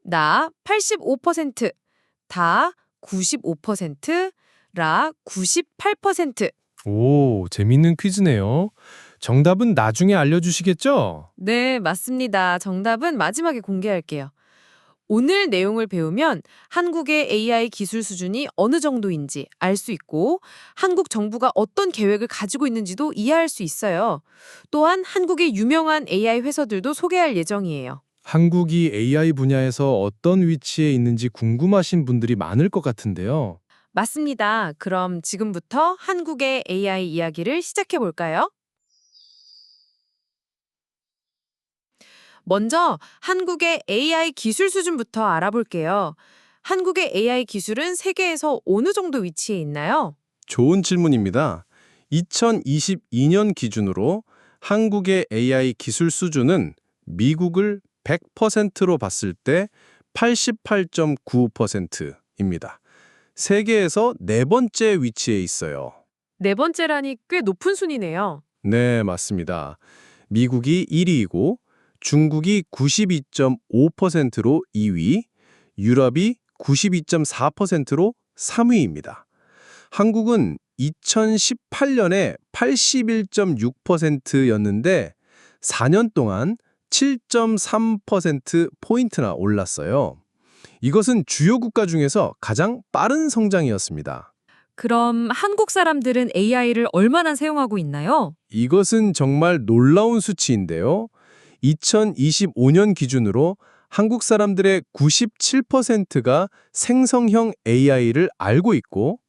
나 85%, 다 95%, 라 98%. 오, 재밌는 퀴즈네요. 정답은 나중에 알려주시겠죠? 네, 맞습니다. 정답은 마지막에 공개할게요. 오늘 내용을 배우면 한국의 AI 기술 수준이 어느 정도인지 알 수 있고 한국 정부가 어떤 계획을 가지고 있는지도 이해할 수 있어요. 또한 한국의 유명한 AI 회사들도 소개할 예정이에요. 한국이 AI 분야에서 어떤 위치에 있는지 궁금하신 분들이 많을 것 같은데요. 맞습니다. 그럼 지금부터 한국의 AI 이야기를 시작해 볼까요? 먼저 한국의 AI 기술 수준부터 알아볼게요. 한국의 AI 기술은 세계에서 어느 정도 위치해 있나요? 좋은 질문입니다. 2022년 기준으로 한국의 AI 기술 수준은 미국을 100%로 봤을 때 88.95%입니다. 세계에서 네 번째 위치에 있어요. 네 번째라니 꽤 높은 순위네요. 네, 맞습니다. 미국이 1위이고 중국이 92.5%로 2위, 유럽이 92.4%로 3위입니다. 한국은 2018년에 81.6%였는데 4년 동안 7.3%포인트나 올랐어요. 이것은 주요 국가 중에서 가장 빠른 성장이었습니다. 그럼 한국 사람들은 AI를 얼마나 사용하고 있나요? 이것은 정말 놀라운 수치인데요. 2025년 기준으로 한국 사람들의 97%가 생성형 AI를 알고 있고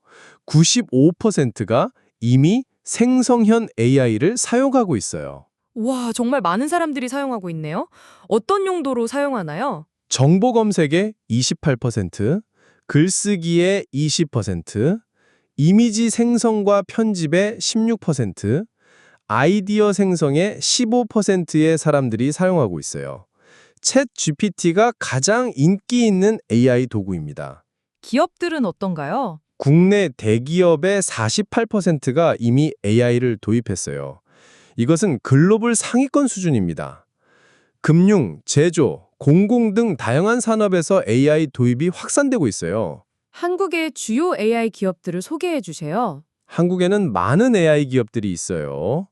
95%가 이미 생성형 AI를 사용하고 있어요. 와, 정말 많은 사람들이 사용하고 있네요. 어떤 용도로 사용하나요? 정보 검색에 28%, 글쓰기에 20%, 이미지 생성과 편집에 16%, 아이디어 생성에 15%의 사람들이 사용하고 있어요. 챗 GPT가 가장 인기 있는 AI 도구입니다. 기업들은 어떤가요? 국내 대기업의 48%가 이미 AI를 도입했어요. 이것은 글로벌 상위권 수준입니다. 금융, 제조, 공공 등 다양한 산업에서 AI 도입이 확산되고 있어요. 한국의 주요 AI 기업들을 소개해 주세요. 한국에는 많은 AI 기업들이 있어요.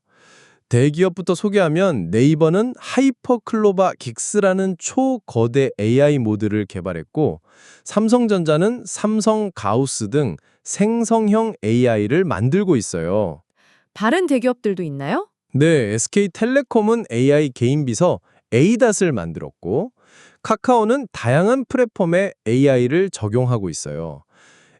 대기업부터 소개하면 네이버는 하이퍼클로바 긱스라는 초거대 AI 모델을 개발했고 삼성전자는 삼성 가우스 등 생성형 AI를 만들고 있어요. 다른 대기업들도 있나요? 네, SK텔레콤은 AI 개인 비서 에이닷을 만들었고 카카오는 다양한 플랫폼에 AI를 적용하고 있어요.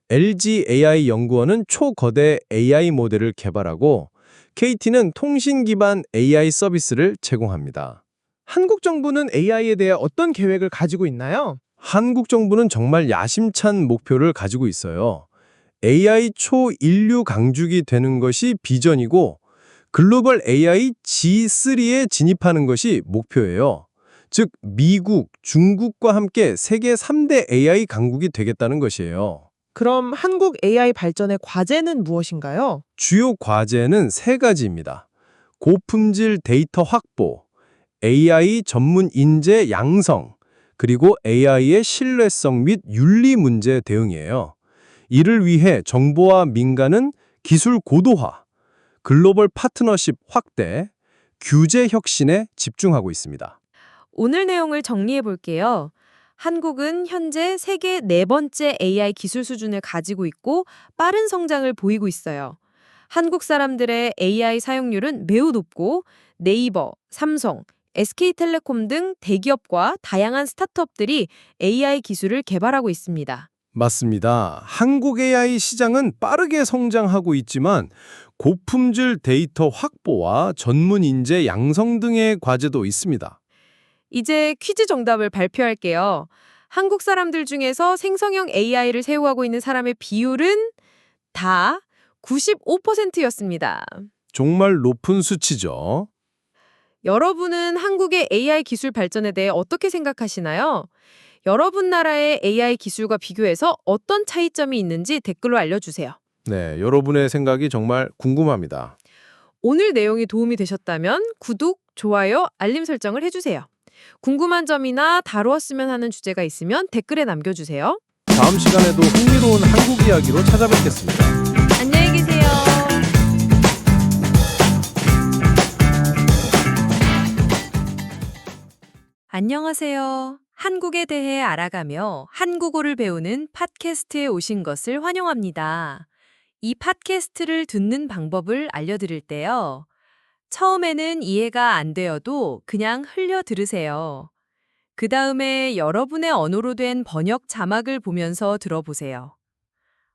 LG AI 연구원은 초거대 AI 모델을 개발하고 KT는 통신 기반 AI 서비스를 제공합니다. 한국 정부는 AI에 대해 어떤 계획을 가지고 있나요? 한국 정부는 정말 야심찬 목표를 가지고 있어요. AI 초인류 강국이 되는 것이 비전이고 글로벌 AI G3에 진입하는 것이 목표예요. 즉 미국, 중국과 함께 세계 3대 AI 강국이 되겠다는 것이에요. 그럼 한국 AI 발전의 과제는 무엇인가요? 주요 과제는 세 가지입니다. 고품질 데이터 확보, AI 전문 인재 양성, 그리고 AI의 신뢰성 및 윤리 문제 대응이에요. 이를 위해 정부와 민간은 기술 고도화, 글로벌 파트너십 확대, 규제 혁신에 집중하고 있습니다. 오늘 내용을 정리해 볼게요. 한국은 현재 세계 네 번째 AI 기술 수준을 가지고 있고 빠른 성장을 보이고 있어요. 한국 사람들의 AI 사용률은 매우 높고 네이버, 삼성, SK텔레콤 등 대기업과 다양한 스타트업들이 AI 기술을 개발하고 있습니다. 맞습니다. 한국 AI 시장은 빠르게 성장하고 있지만 고품질 데이터 확보와 전문 인재 양성 등의 과제도 있습니다. 이제 퀴즈 정답을 발표할게요. 한국 사람들 중에서 생성형 AI를 사용하고 있는 사람의 비율은 다 95%였습니다. 정말 높은 수치죠. 여러분은 한국의 AI 기술 발전에 대해 어떻게 생각하시나요? 여러분 나라의 AI 기술과 비교해서 어떤 차이점이 있는지 댓글로 알려주세요. 네, 여러분의 생각이 정말 궁금합니다. 오늘 내용이 도움이 되셨다면 구독, 좋아요, 알림 설정을 해주세요. 궁금한 점이나 다루었으면 하는 주제가 있으면 댓글에 남겨주세요. 다음 시간에도 흥미로운 한국 이야기로 찾아뵙겠습니다. 안녕히 계세요. 안녕하세요. 한국에 대해 알아가며 한국어를 배우는 팟캐스트에 오신 것을 환영합니다. 이 팟캐스트를 듣는 방법을 알려드릴 때요. 처음에는 이해가 안 되어도 그냥 흘려 들으세요. 그 다음에 여러분의 언어로 된 번역 자막을 보면서 들어보세요.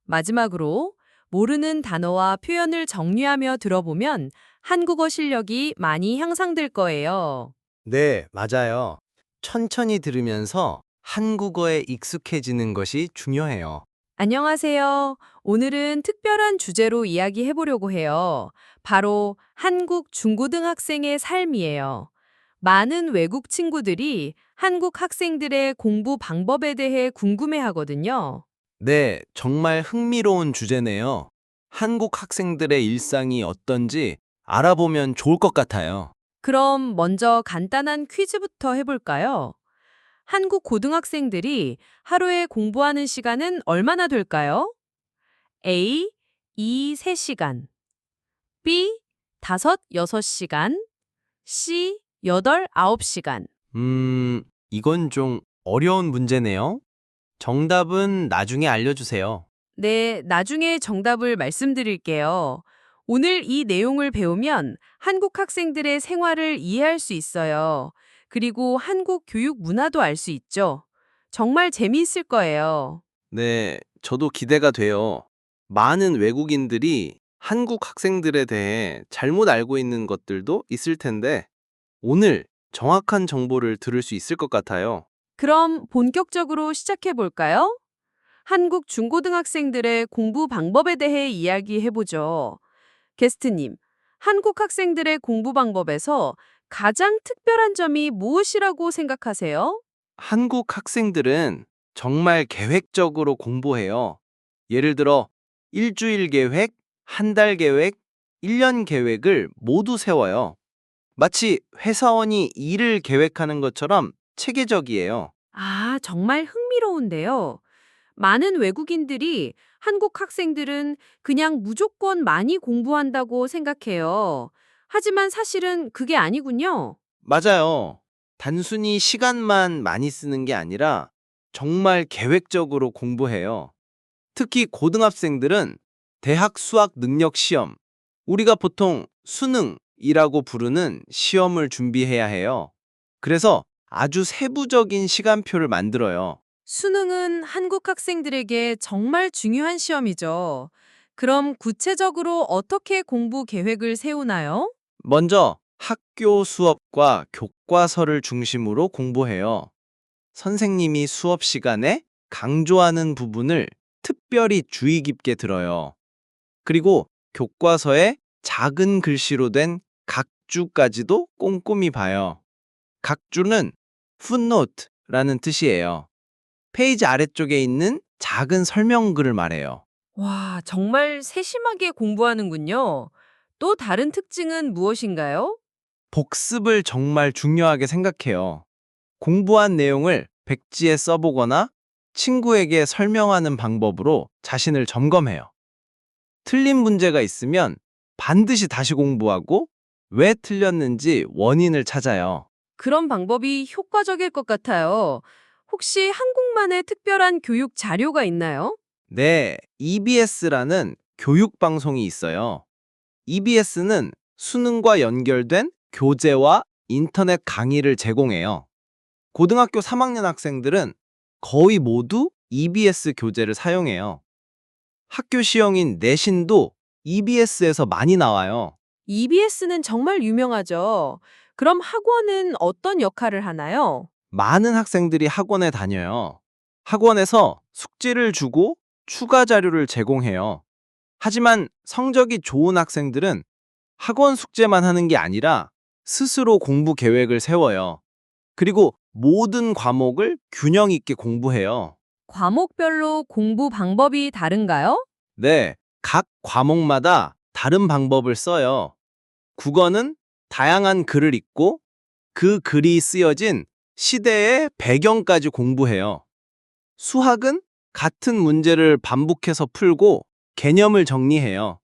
마지막으로 모르는 단어와 표현을 정리하며 들어보면 한국어 실력이 많이 향상될 거예요. 네, 맞아요. 천천히 들으면서 한국어에 익숙해지는 것이 중요해요. 안녕하세요. 오늘은 특별한 주제로 이야기해 보려고 해요. 바로 한국 중고등학생의 삶이에요. 많은 외국 친구들이 한국 학생들의 공부 방법에 대해 궁금해 하거든요. 네, 정말 흥미로운 주제네요. 한국 학생들의 일상이 어떤지 알아보면 좋을 것 같아요. 그럼 먼저 간단한 퀴즈부터 해볼까요? 한국 고등학생들이 하루에 공부하는 시간은 얼마나 될까요? A. 2, 3시간 B. 5, 6시간 C. 8, 9시간 이건 좀 어려운 문제네요. 정답은 나중에 알려주세요. 네, 나중에 정답을 말씀드릴게요. 오늘 이 내용을 배우면 한국 학생들의 생활을 이해할 수 있어요. 그리고 한국 교육 문화도 알 수 있죠. 정말 재미있을 거예요. 네, 저도 기대가 돼요. 많은 외국인들이 한국 학생들에 대해 잘못 알고 있는 것들도 있을 텐데, 오늘 정확한 정보를 들을 수 있을 것 같아요. 그럼 본격적으로 시작해 볼까요? 한국 중고등학생들의 공부 방법에 대해 이야기해 보죠. 게스트님, 한국 학생들의 공부 방법에서 가장 특별한 점이 무엇이라고 생각하세요? 한국 학생들은 정말 계획적으로 공부해요. 예를 들어, 일주일 계획, 한 달 계획, 1년 계획을 모두 세워요. 마치 회사원이 일을 계획하는 것처럼 체계적이에요. 아, 정말 흥미로운데요. 많은 외국인들이 한국 학생들은 그냥 무조건 많이 공부한다고 생각해요. 하지만 사실은 그게 아니군요. 맞아요. 단순히 시간만 많이 쓰는 게 아니라 정말 계획적으로 공부해요. 특히 고등학생들은 대학 수학 능력 시험, 우리가 보통 수능이라고 부르는 시험을 준비해야 해요. 그래서 아주 세부적인 시간표를 만들어요. 수능은 한국 학생들에게 정말 중요한 시험이죠. 그럼 구체적으로 어떻게 공부 계획을 세우나요? 먼저 학교 수업과 교과서를 중심으로 공부해요. 선생님이 수업 시간에 강조하는 부분을 특별히 주의 깊게 들어요. 그리고 교과서에 작은 글씨로 된 각주까지도 꼼꼼히 봐요. 각주는 footnote라는 뜻이에요. 페이지 아래쪽에 있는 작은 설명글을 말해요. 와, 정말 세심하게 공부하는군요. 또 다른 특징은 무엇인가요? 복습을 정말 중요하게 생각해요. 공부한 내용을 백지에 써보거나 친구에게 설명하는 방법으로 자신을 점검해요. 틀린 문제가 있으면 반드시 다시 공부하고 왜 틀렸는지 원인을 찾아요. 그런 방법이 효과적일 것 같아요. 혹시 한국만의 특별한 교육 자료가 있나요? 네, EBS라는 교육 방송이 있어요. EBS는 수능과 연결된 교재와 인터넷 강의를 제공해요. 고등학교 3학년 학생들은 거의 모두 EBS 교재를 사용해요. 학교 시험인 내신도 EBS에서 많이 나와요. EBS는 정말 유명하죠. 그럼 학원은 어떤 역할을 하나요? 많은 학생들이 학원에 다녀요. 학원에서 숙제를 주고 추가 자료를 제공해요. 하지만 성적이 좋은 학생들은 학원 숙제만 하는 게 아니라 스스로 공부 계획을 세워요. 그리고 모든 과목을 균형 있게 공부해요. 과목별로 공부 방법이 다른가요? 네, 각 과목마다 다른 방법을 써요. 국어는 다양한 글을 읽고 그 글이 쓰여진 시대의 배경까지 공부해요. 수학은 같은 문제를 반복해서 풀고 개념을 정리해요.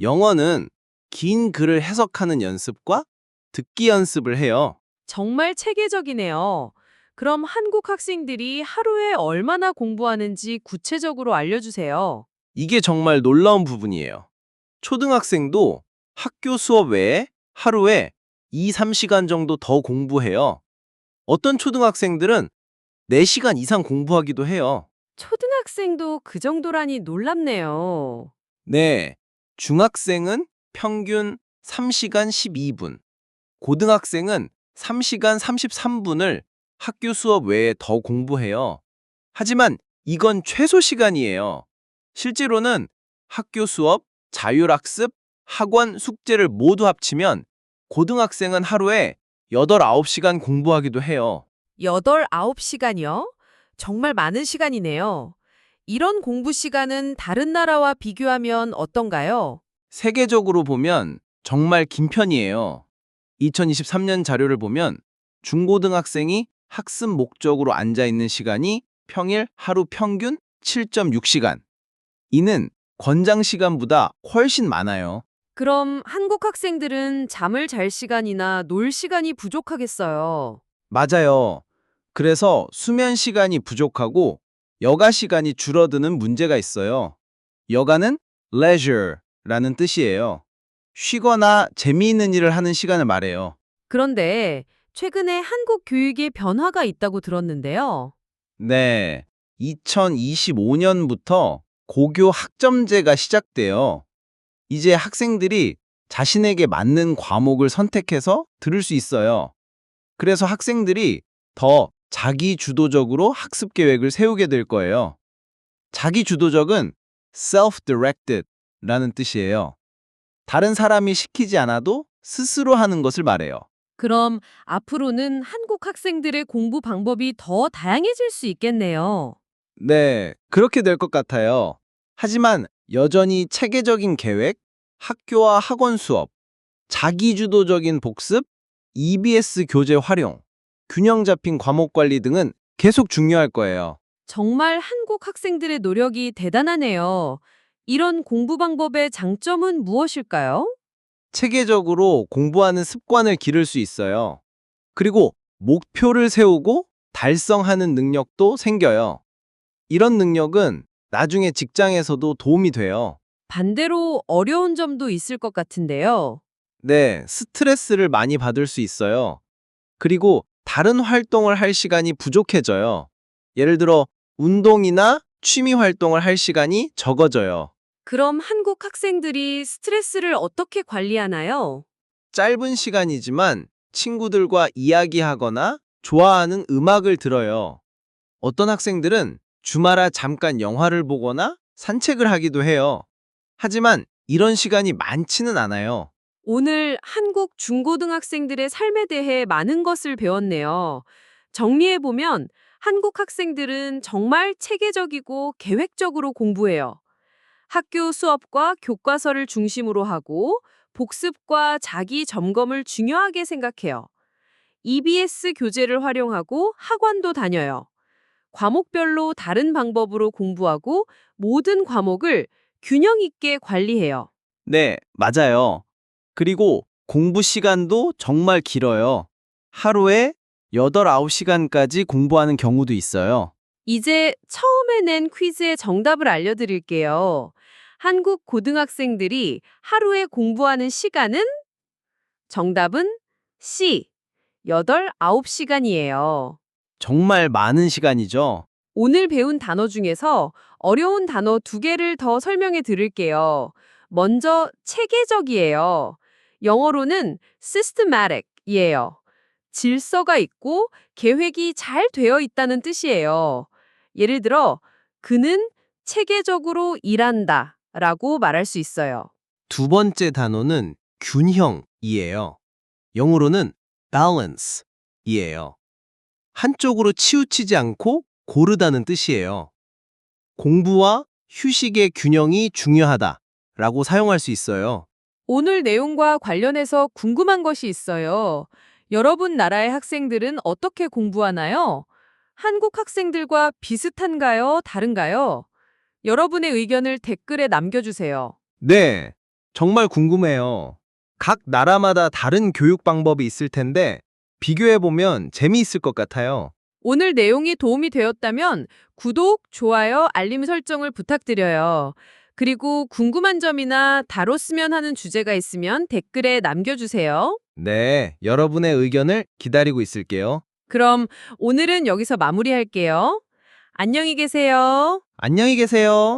영어는 긴 글을 해석하는 연습과 듣기 연습을 해요. 정말 체계적이네요. 그럼 한국 학생들이 하루에 얼마나 공부하는지 구체적으로 알려주세요. 이게 정말 놀라운 부분이에요. 초등학생도 학교 수업 외에 하루에 2, 3시간 정도 더 공부해요. 어떤 초등학생들은 4시간 이상 공부하기도 해요. 초등학생도 그 정도라니 놀랍네요. 네, 중학생은 평균 3시간 12분, 고등학생은 3시간 33분을 학교 수업 외에 더 공부해요. 하지만 이건 최소 시간이에요. 실제로는 학교 수업, 자율학습, 학원 숙제를 모두 합치면 고등학생은 하루에 8, 9시간 공부하기도 해요. 8, 9시간이요? 정말 많은 시간이네요. 이런 공부 시간은 다른 나라와 비교하면 어떤가요? 세계적으로 보면 정말 긴 편이에요. 2023년 자료를 보면 중고등학생이 학습 목적으로 앉아 있는 시간이 평일 하루 평균 7.6시간. 이는 권장 시간보다 훨씬 많아요. 그럼 한국 학생들은 잠을 잘 시간이나 놀 시간이 부족하겠어요. 맞아요. 그래서 수면 시간이 부족하고 여가 시간이 줄어드는 문제가 있어요. 여가는 leisure라는 뜻이에요. 쉬거나 재미있는 일을 하는 시간을 말해요. 그런데 최근에 한국 교육에 변화가 있다고 들었는데요. 네, 2025년부터 고교 학점제가 시작돼요. 이제 학생들이 자신에게 맞는 과목을 선택해서 들을 수 있어요. 그래서 학생들이 더 자기주도적으로 학습 계획을 세우게 될 거예요. 자기주도적은 self-directed라는 뜻이에요. 다른 사람이 시키지 않아도 스스로 하는 것을 말해요. 그럼 앞으로는 한국 학생들의 공부 방법이 더 다양해질 수 있겠네요. 네, 그렇게 될 것 같아요. 하지만 여전히 체계적인 계획, 학교와 학원 수업, 자기주도적인 복습, EBS 교재 활용, 균형 잡힌 과목 관리 등은 계속 중요할 거예요. 정말 한국 학생들의 노력이 대단하네요. 이런 공부 방법의 장점은 무엇일까요? 체계적으로 공부하는 습관을 기를 수 있어요. 그리고 목표를 세우고 달성하는 능력도 생겨요. 이런 능력은 나중에 직장에서도 도움이 돼요. 반대로 어려운 점도 있을 것 같은데요. 네, 스트레스를 많이 받을 수 있어요. 그리고 다른 활동을 할 시간이 부족해져요. 예를 들어 운동이나 취미 활동을 할 시간이 적어져요. 그럼 한국 학생들이 스트레스를 어떻게 관리하나요? 짧은 시간이지만 친구들과 이야기하거나 좋아하는 음악을 들어요. 어떤 학생들은 주말에 잠깐 영화를 보거나 산책을 하기도 해요. 하지만 이런 시간이 많지는 않아요. 오늘 한국 중고등학생들의 삶에 대해 많은 것을 배웠네요. 정리해보면 한국 학생들은 정말 체계적이고 계획적으로 공부해요. 학교 수업과 교과서를 중심으로 하고 복습과 자기 점검을 중요하게 생각해요. EBS 교재를 활용하고 학원도 다녀요. 과목별로 다른 방법으로 공부하고 모든 과목을 균형 있게 관리해요. 네, 맞아요. 그리고 공부 시간도 정말 길어요. 하루에 8, 9시간까지 공부하는 경우도 있어요. 이제 처음에 낸 퀴즈의 정답을 알려드릴게요. 한국 고등학생들이 하루에 공부하는 시간은? 정답은 C, 8, 9시간이에요. 정말 많은 시간이죠. 오늘 배운 단어 중에서 어려운 단어 2개를 더 설명해 드릴게요. 먼저 체계적이에요. 영어로는 systematic이에요. 질서가 있고 계획이 잘 되어 있다는 뜻이에요. 예를 들어, 그는 체계적으로 일한다 라고 말할 수 있어요. 두 번째 단어는 균형이에요. 영어로는 balance이에요. 한쪽으로 치우치지 않고 고르다는 뜻이에요. 공부와 휴식의 균형이 중요하다라고 사용할 수 있어요. 오늘 내용과 관련해서 궁금한 것이 있어요. 여러분 나라의 학생들은 어떻게 공부하나요? 한국 학생들과 비슷한가요? 다른가요? 여러분의 의견을 댓글에 남겨주세요. 네, 정말 궁금해요. 각 나라마다 다른 교육 방법이 있을 텐데 비교해보면 재미있을 것 같아요. 오늘 내용이 도움이 되었다면 구독, 좋아요, 알림 설정을 부탁드려요. 그리고 궁금한 점이나 다뤘으면 하는 주제가 있으면 댓글에 남겨주세요. 네, 여러분의 의견을 기다리고 있을게요. 그럼 오늘은 여기서 마무리할게요. 안녕히 계세요. 안녕히 계세요.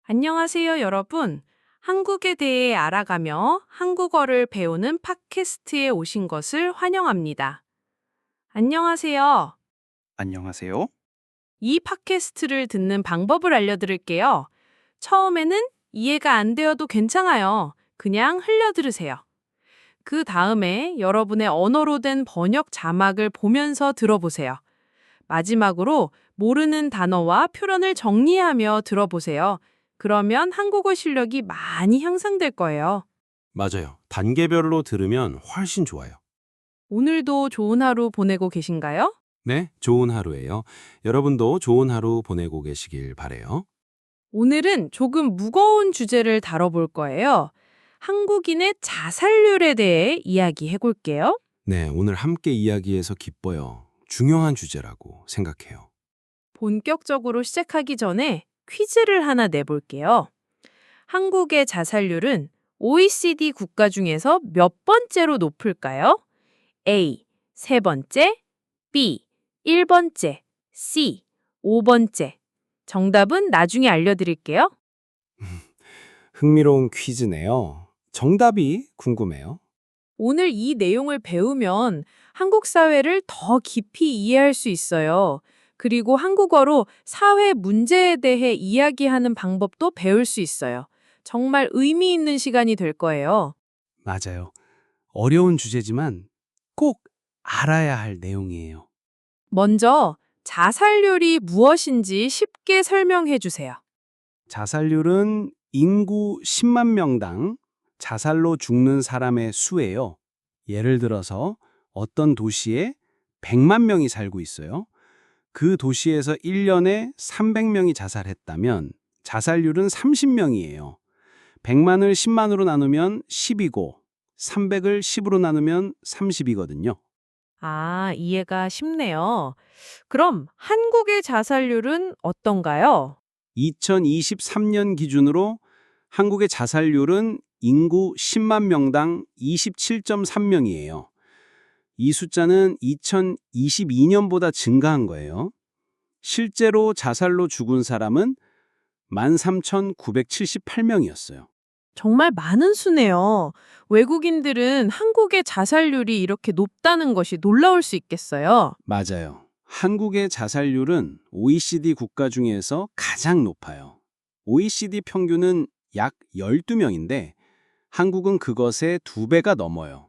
안녕하세요, 여러분. 한국에 대해 알아가며 한국어를 배우는 팟캐스트에 오신 것을 환영합니다. 안녕하세요. 안녕하세요. 이 팟캐스트를 듣는 방법을 알려드릴게요. 처음에는 이해가 안 되어도 괜찮아요. 그냥 흘려들으세요. 그 다음에 여러분의 언어로 된 번역 자막을 보면서 들어보세요. 마지막으로 모르는 단어와 표현을 정리하며 들어보세요. 그러면 한국어 실력이 많이 향상될 거예요. 맞아요. 단계별로 들으면 훨씬 좋아요. 오늘도 좋은 하루 보내고 계신가요? 네, 좋은 하루예요. 여러분도 좋은 하루 보내고 계시길 바래요. 오늘은 조금 무거운 주제를 다뤄볼 거예요. 한국인의 자살률에 대해 이야기해 볼게요. 네, 오늘 함께 이야기해서 기뻐요. 중요한 주제라고 생각해요. 본격적으로 시작하기 전에 퀴즈를 하나 내볼게요. 한국의 자살률은 OECD 국가 중에서 몇 번째로 높을까요? A. 세 번째, B. 1번째, C. 5번째. 정답은 나중에 알려드릴게요. 흥미로운 퀴즈네요. 정답이 궁금해요. 오늘 이 내용을 배우면 한국 사회를 더 깊이 이해할 수 있어요. 그리고 한국어로 사회 문제에 대해 이야기하는 방법도 배울 수 있어요. 정말 의미 있는 시간이 될 거예요. 맞아요. 어려운 주제지만 꼭 알아야 할 내용이에요. 먼저 자살률이 무엇인지 쉽게 설명해 주세요. 자살률은 인구 10만 명당 자살로 죽는 사람의 수예요. 예를 들어서 어떤 도시에 100만 명이 살고 있어요. 그 도시에서 1년에 300명이 자살했다면 자살률은 30명이에요. 100만을 10만으로 나누면 10이고 300을 10으로 나누면 30이거든요. 아, 이해가 쉽네요. 그럼 한국의 자살률은 어떤가요? 2023년 기준으로 한국의 자살률은 인구 10만 명당 27.3명이에요. 이 숫자는 2022년보다 증가한 거예요. 실제로 자살로 죽은 사람은 13,978명이었어요. 정말 많은 수네요. 외국인들은 한국의 자살률이 이렇게 높다는 것이 놀라울 수 있겠어요. 맞아요. 한국의 자살률은 OECD 국가 중에서 가장 높아요. OECD 평균은 약 12명인데 한국은 그것의 2배가 넘어요.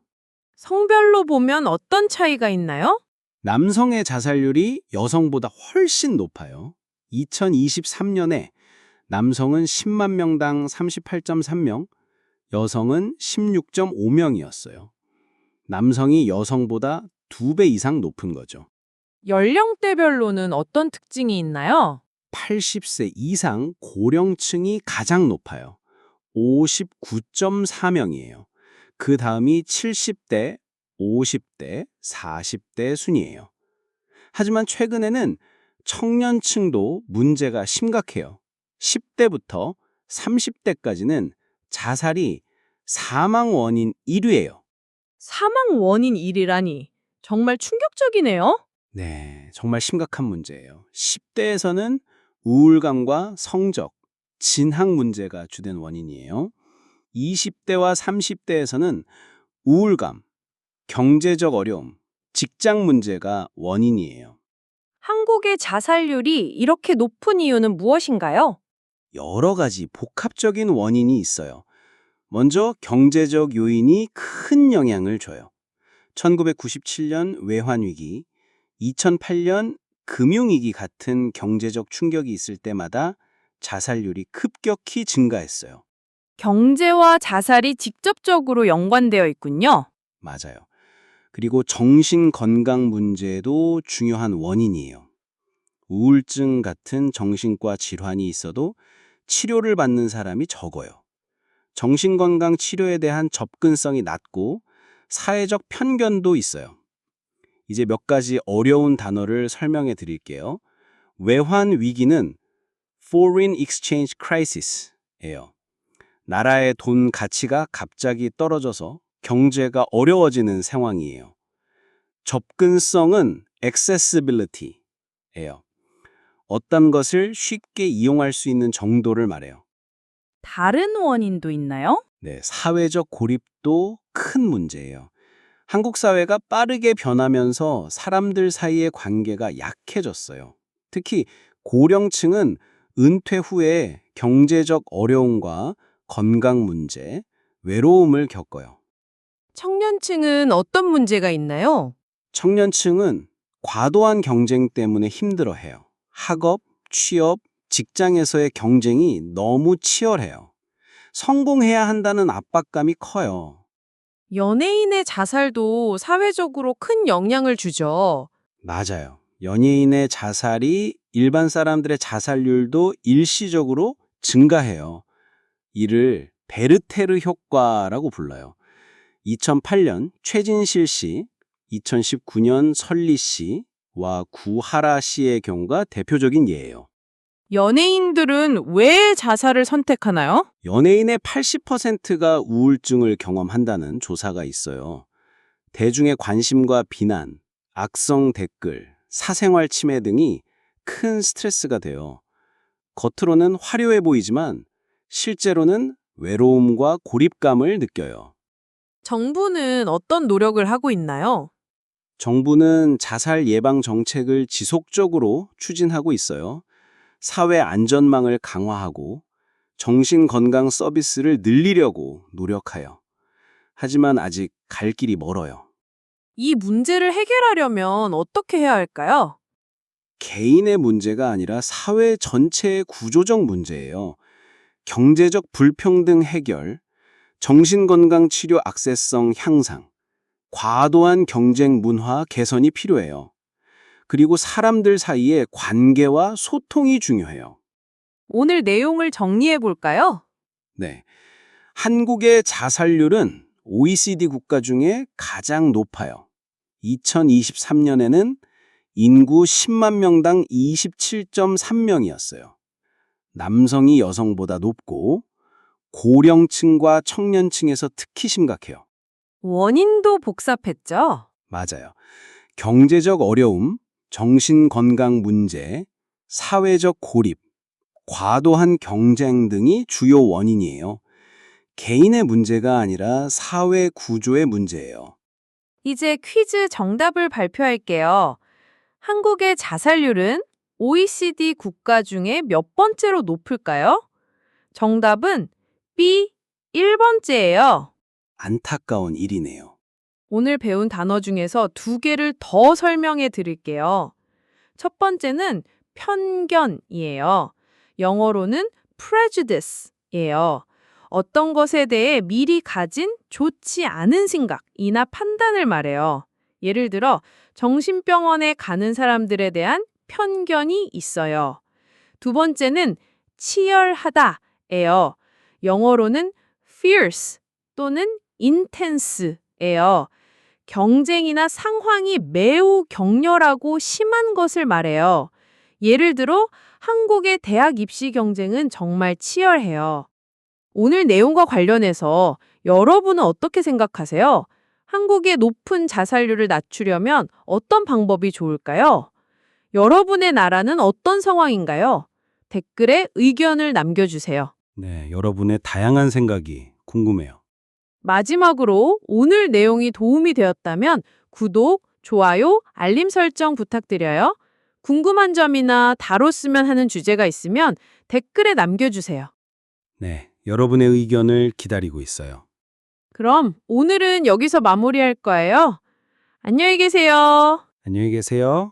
성별로 보면 어떤 차이가 있나요? 남성의 자살률이 여성보다 훨씬 높아요. 2023년에 남성은 10만 명당 38.3명, 여성은 16.5명이었어요. 남성이 여성보다 2배 이상 높은 거죠. 연령대별로는 어떤 특징이 있나요? 80세 이상 고령층이 가장 높아요. 59.4명이에요. 그 다음이 70대, 50대, 40대 순이에요. 하지만 최근에는 청년층도 문제가 심각해요. 10대부터 30대까지는 자살이 사망 원인 1위예요. 사망 원인 1위라니 정말 충격적이네요. 네, 정말 심각한 문제예요. 10대에서는 우울감과 성적, 진학 문제가 주된 원인이에요. 20대와 30대에서는 우울감, 경제적 어려움, 직장 문제가 원인이에요. 한국의 자살률이 이렇게 높은 이유는 무엇인가요? 여러 가지 복합적인 원인이 있어요. 먼저 경제적 요인이 큰 영향을 줘요. 1997년 외환위기, 2008년 금융위기 같은 경제적 충격이 있을 때마다 자살률이 급격히 증가했어요. 경제와 자살이 직접적으로 연관되어 있군요. 맞아요. 그리고 정신 건강 문제도 중요한 원인이에요. 우울증 같은 정신과 질환이 있어도 치료를 받는 사람이 적어요. 정신건강 치료에 대한 접근성이 낮고 사회적 편견도 있어요. 이제 몇 가지 어려운 단어를 설명해 드릴게요. 외환 위기는 Foreign Exchange Crisis예요. 나라의 돈 가치가 갑자기 떨어져서 경제가 어려워지는 상황이에요. 접근성은 accessibility예요. 어떤 것을 쉽게 이용할 수 있는 정도를 말해요. 다른 원인도 있나요? 네, 사회적 고립도 큰 문제예요. 한국 사회가 빠르게 변하면서 사람들 사이의 관계가 약해졌어요. 특히 고령층은 은퇴 후에 경제적 어려움과 건강 문제, 외로움을 겪어요. 청년층은 어떤 문제가 있나요? 청년층은 과도한 경쟁 때문에 힘들어해요. 학업, 취업, 직장에서의 경쟁이 너무 치열해요. 성공해야 한다는 압박감이 커요. 연예인의 자살도 사회적으로 큰 영향을 주죠. 맞아요. 연예인의 자살이 일반 사람들의 자살률도 일시적으로 증가해요. 이를 베르테르 효과라고 불러요. 2008년 최진실 씨, 2019년 설리 씨와 구하라 씨의 경우가 대표적인 예예요. 연예인들은 왜 자살을 선택하나요? 연예인의 80%가 우울증을 경험한다는 조사가 있어요. 대중의 관심과 비난, 악성 댓글, 사생활 침해 등이 큰 스트레스가 돼요. 겉으로는 화려해 보이지만 실제로는 외로움과 고립감을 느껴요. 정부는 어떤 노력을 하고 있나요? 정부는 자살 예방 정책을 지속적으로 추진하고 있어요. 사회 안전망을 강화하고 정신건강 서비스를 늘리려고 노력해요. 하지만 아직 갈 길이 멀어요. 이 문제를 해결하려면 어떻게 해야 할까요? 개인의 문제가 아니라 사회 전체의 구조적 문제예요. 경제적 불평등 해결, 정신건강 치료 악세성 향상, 과도한 경쟁 문화 개선이 필요해요. 그리고 사람들 사이의 관계와 소통이 중요해요. 오늘 내용을 정리해 볼까요? 네. 한국의 자살률은 OECD 국가 중에 가장 높아요. 2023년에는 인구 10만 명당 27.3명이었어요. 남성이 여성보다 높고 고령층과 청년층에서 특히 심각해요. 원인도 복잡했죠? 맞아요. 경제적 어려움, 정신건강 문제, 사회적 고립, 과도한 경쟁 등이 주요 원인이에요. 개인의 문제가 아니라 사회 구조의 문제예요. 이제 퀴즈 정답을 발표할게요. 한국의 자살률은 OECD 국가 중에 몇 번째로 높을까요? 정답은 B 1번째예요. 안타까운 일이네요. 오늘 배운 단어 중에서 두 개를 더 설명해 드릴게요. 첫 번째는 편견이에요. 영어로는 prejudice예요. 어떤 것에 대해 미리 가진 좋지 않은 생각이나 판단을 말해요. 예를 들어 정신병원에 가는 사람들에 대한 편견이 있어요. 두 번째는 치열하다예요. 영어로는 fierce 또는 intense예요. 경쟁이나 상황이 매우 격렬하고 심한 것을 말해요. 예를 들어 한국의 대학 입시 경쟁은 정말 치열해요. 오늘 내용과 관련해서 여러분은 어떻게 생각하세요? 한국의 높은 자살률을 낮추려면 어떤 방법이 좋을까요? 여러분의 나라는 어떤 상황인가요? 댓글에 의견을 남겨주세요. 네, 여러분의 다양한 생각이 궁금해요. 마지막으로 오늘 내용이 도움이 되었다면 구독, 좋아요, 알림 설정 부탁드려요. 궁금한 점이나 다뤘으면 하는 주제가 있으면 댓글에 남겨주세요. 네, 여러분의 의견을 기다리고 있어요. 그럼 오늘은 여기서 마무리할 거예요. 안녕히 계세요. 안녕히 계세요.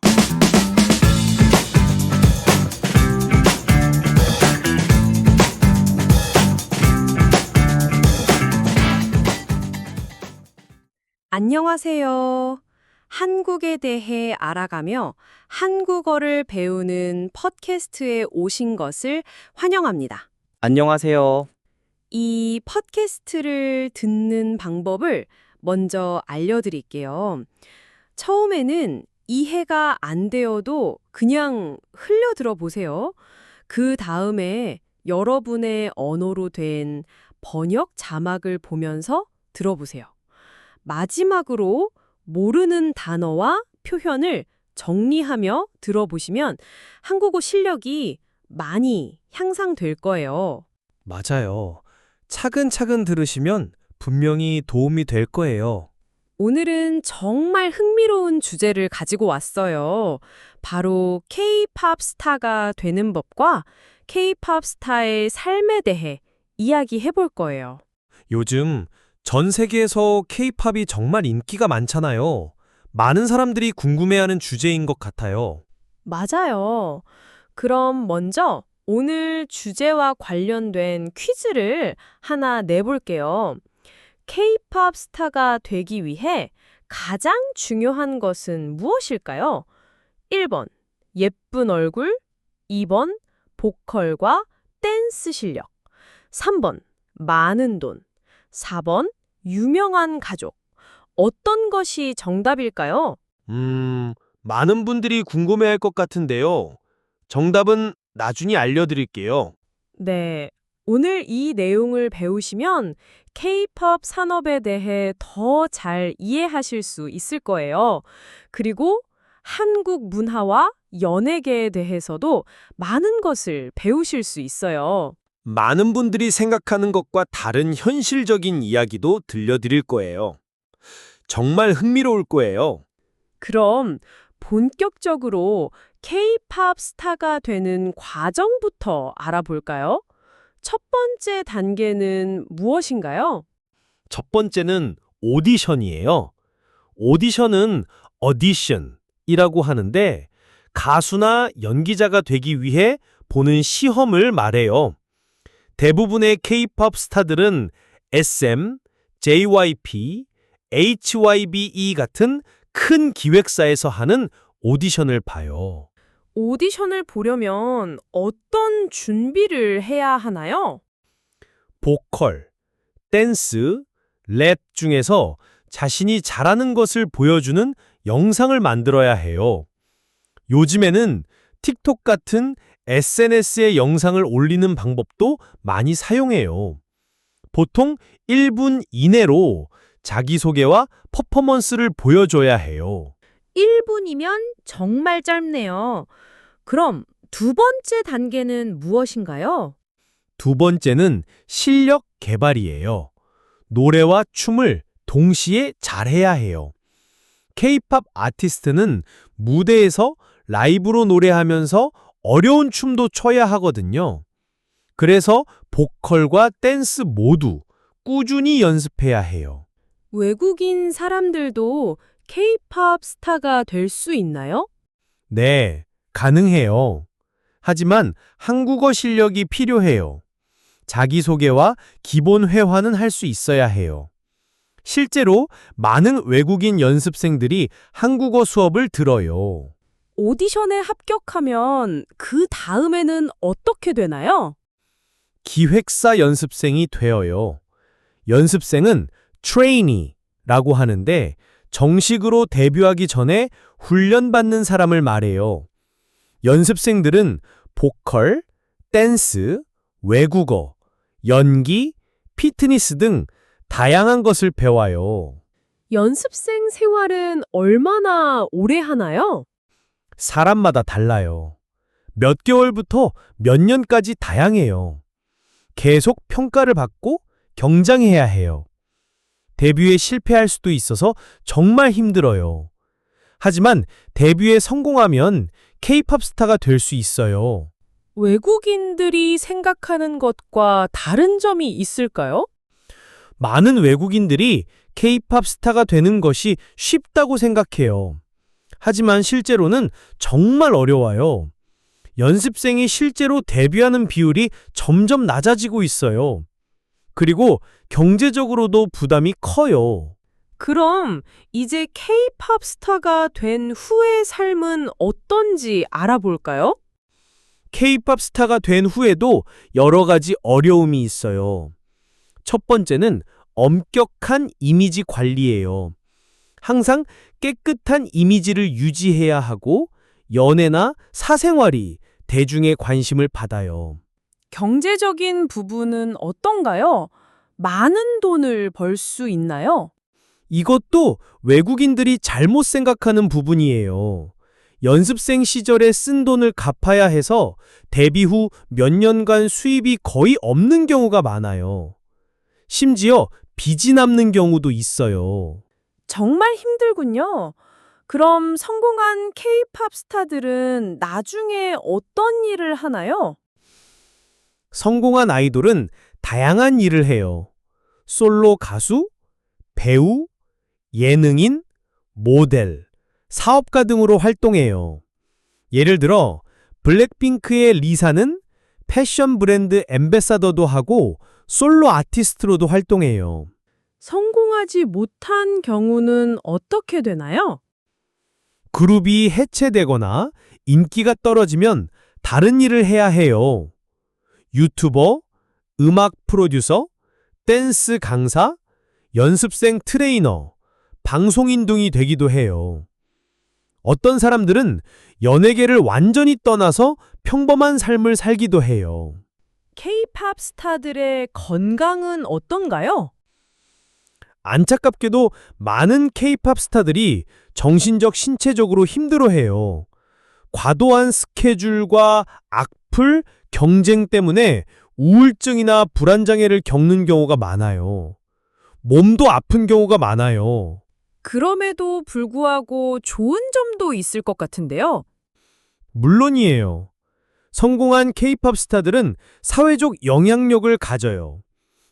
안녕하세요. 한국에 대해 알아가며 한국어를 배우는 팟캐스트에 오신 것을 환영합니다. 안녕하세요. 이 팟캐스트를 듣는 방법을 먼저 알려드릴게요. 처음에는 이해가 안 되어도 그냥 흘려 들어보세요. 그 다음에 여러분의 언어로 된 번역 자막을 보면서 들어보세요. 마지막으로 모르는 단어와 표현을 정리하며 들어보시면 한국어 실력이 많이 향상될 거예요. 맞아요. 차근차근 들으시면 분명히 도움이 될 거예요. 오늘은 정말 흥미로운 주제를 가지고 왔어요. 바로 K-팝 스타가 되는 법과 K-팝 스타의 삶에 대해 이야기해 볼 거예요. 요즘 전 세계에서 K-팝이 정말 인기가 많잖아요. 많은 사람들이 궁금해하는 주제인 것 같아요. 맞아요. 그럼 먼저 오늘 주제와 관련된 퀴즈를 하나 내볼게요. K-팝 스타가 되기 위해 가장 중요한 것은 무엇일까요? 1번, 예쁜 얼굴, 2번, 보컬과 댄스 실력, 3번, 많은 돈, 4번, 유명한 가족. 어떤 것이 정답일까요? 많은 분들이 궁금해할 것 같은데요. 정답은 나중에 알려드릴게요. 네. 오늘 이 내용을 배우시면 K-팝 산업에 대해 더 잘 이해하실 수 있을 거예요. 그리고 한국 문화와 연예계에 대해서도 많은 것을 배우실 수 있어요. 많은 분들이 생각하는 것과 다른 현실적인 이야기도 들려드릴 거예요. 정말 흥미로울 거예요. 그럼 본격적으로 K-팝 스타가 되는 과정부터 알아볼까요? 첫 번째 단계는 무엇인가요? 첫 번째는 오디션이에요. 오디션은 어디션이라고 하는데 가수나 연기자가 되기 위해 보는 시험을 말해요. 대부분의 K-팝 스타들은 SM, JYP, HYBE 같은 큰 기획사에서 하는 오디션을 봐요. 오디션을 보려면 어떤 준비를 해야 하나요? 보컬, 댄스, 랩 중에서 자신이 잘하는 것을 보여주는 영상을 만들어야 해요. 요즘에는 틱톡 같은 SNS에 영상을 올리는 방법도 많이 사용해요. 보통 1분 이내로 자기소개와 퍼포먼스를 보여줘야 해요. 1분이면 정말 짧네요. 그럼 두 번째 단계는 무엇인가요? 두 번째는 실력 개발이에요. 노래와 춤을 동시에 잘해야 해요. K-팝 아티스트는 무대에서 라이브로 노래하면서 어려운 춤도 춰야 하거든요. 그래서 보컬과 댄스 모두 꾸준히 연습해야 해요. 외국인 사람들도 K-팝 스타가 될 수 있나요? 네, 가능해요. 하지만 한국어 실력이 필요해요. 자기소개와 기본 회화는 할 수 있어야 해요. 실제로 많은 외국인 연습생들이 한국어 수업을 들어요. 오디션에 합격하면 그 다음에는 어떻게 되나요? 기획사 연습생이 되어요. 연습생은 트레이니라고 하는데 정식으로 데뷔하기 전에 훈련받는 사람을 말해요. 연습생들은 보컬, 댄스, 외국어, 연기, 피트니스 등 다양한 것을 배워요. 연습생 생활은 얼마나 오래 하나요? 사람마다 달라요. 몇 개월부터 몇 년까지 다양해요. 계속 평가를 받고 경쟁해야 해요. 데뷔에 실패할 수도 있어서 정말 힘들어요. 하지만 데뷔에 성공하면 K-팝 스타가 될 수 있어요. 외국인들이 생각하는 것과 다른 점이 있을까요? 많은 외국인들이 K-팝 스타가 되는 것이 쉽다고 생각해요. 하지만 실제로는 정말 어려워요. 연습생이 실제로 데뷔하는 비율이 점점 낮아지고 있어요. 그리고 경제적으로도 부담이 커요. 그럼 이제 K-팝 스타가 된 후의 삶은 어떤지 알아볼까요? K-팝 스타가 된 후에도 여러 가지 어려움이 있어요. 첫 번째는 엄격한 이미지 관리예요. 항상 깨끗한 이미지를 유지해야 하고 연애나 사생활이 대중의 관심을 받아요. 경제적인 부분은 어떤가요? 많은 돈을 벌 수 있나요? 이것도 외국인들이 잘못 생각하는 부분이에요. 연습생 시절에 쓴 돈을 갚아야 해서 데뷔 후 몇 년간 수입이 거의 없는 경우가 많아요. 심지어 빚이 남는 경우도 있어요. 정말 힘들군요. 그럼 성공한 K-팝 스타들은 나중에 어떤 일을 하나요? 성공한 아이돌은 다양한 일을 해요. 솔로 가수, 배우, 예능인, 모델, 사업가 등으로 활동해요. 예를 들어 블랙핑크의 리사는 패션 브랜드 앰베사더도 하고 솔로 아티스트로도 활동해요. 성공하지 못한 경우는 어떻게 되나요? 그룹이 해체되거나 인기가 떨어지면 다른 일을 해야 해요. 유튜버, 음악 프로듀서, 댄스 강사, 연습생 트레이너, 방송인 등이 되기도 해요. 어떤 사람들은 연예계를 완전히 떠나서 평범한 삶을 살기도 해요. K-팝 스타들의 건강은 어떤가요? 안타깝게도 많은 K-팝 스타들이 정신적, 신체적으로 힘들어해요. 과도한 스케줄과 악플, 경쟁 때문에 우울증이나 불안장애를 겪는 경우가 많아요. 몸도 아픈 경우가 많아요. 그럼에도 불구하고 좋은 점도 있을 것 같은데요. 물론이에요. 성공한 K-팝 스타들은 사회적 영향력을 가져요.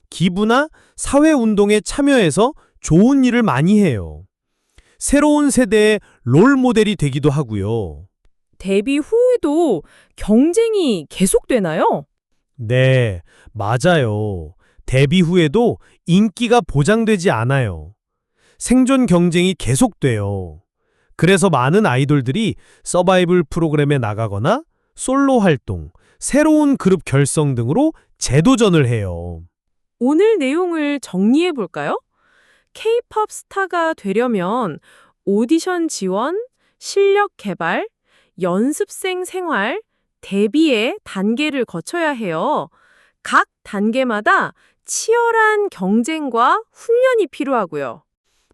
기부나 사회운동에 참여해서 좋은 일을 많이 해요. 새로운 세대의 롤 모델이 되기도 하고요. 데뷔 후에도 경쟁이 계속되나요? 네, 맞아요. 데뷔 후에도 인기가 보장되지 않아요. 생존 경쟁이 계속돼요. 그래서 많은 아이돌들이 서바이벌 프로그램에 나가거나 솔로 활동, 새로운 그룹 결성 등으로 재도전을 해요. 오늘 내용을 정리해 볼까요? K-팝 스타가 되려면 오디션 지원, 실력 개발, 연습생 생활, 데뷔의 단계를 거쳐야 해요. 각 단계마다 치열한 경쟁과 훈련이 필요하고요.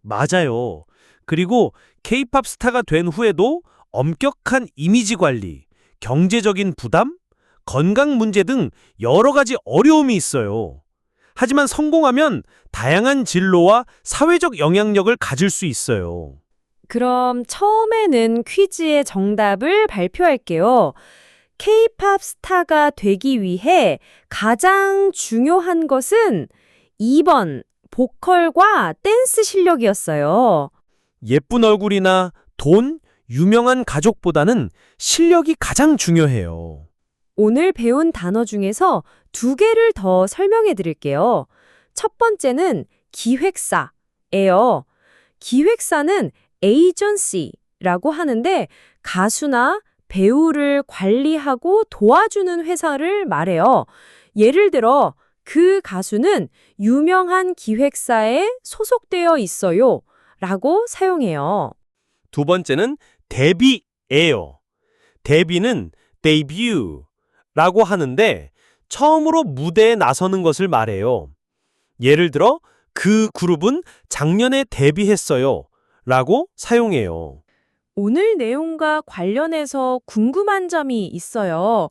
맞아요. 그리고 K-팝 스타가 된 후에도 엄격한 이미지 관리, 경제적인 부담, 건강 문제 등 여러 가지 어려움이 있어요. 하지만 성공하면 다양한 진로와 사회적 영향력을 가질 수 있어요. 그럼 처음에는 퀴즈의 정답을 발표할게요. K-팝 스타가 되기 위해 가장 중요한 것은 2번 보컬과 댄스 실력이었어요. 예쁜 얼굴이나 돈, 유명한 가족보다는 실력이 가장 중요해요. 오늘 배운 단어 중에서 2개를 더 설명해 드릴게요. 첫 번째는 기획사예요. 기획사는 에이전시라고 하는데 가수나 배우를 관리하고 도와주는 회사를 말해요. 예를 들어 그 가수는 유명한 기획사에 소속되어 있어요 라고 사용해요. 두 번째는 데뷔예요. 데뷔는 데뷔라고 하는데 처음으로 무대에 나서는 것을 말해요. 예를 들어 그 그룹은 작년에 데뷔했어요 라고 사용해요. 오늘 내용과 관련해서 궁금한 점이 있어요.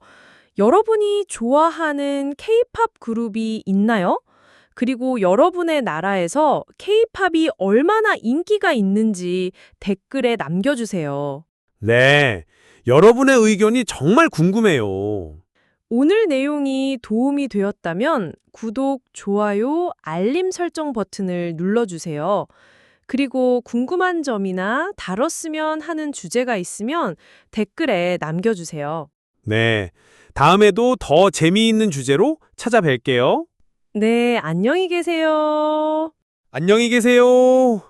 여러분이 좋아하는 K-팝 그룹이 있나요? 그리고 여러분의 나라에서 K-팝이 얼마나 인기가 있는지 댓글에 남겨주세요. 네, 여러분의 의견이 정말 궁금해요. 오늘 내용이 도움이 되었다면 구독, 좋아요, 알림 설정 버튼을 눌러주세요. 그리고 궁금한 점이나 다뤘으면 하는 주제가 있으면 댓글에 남겨주세요. 네, 다음에도 더 재미있는 주제로 찾아뵐게요. 네, 안녕히 계세요. 안녕히 계세요.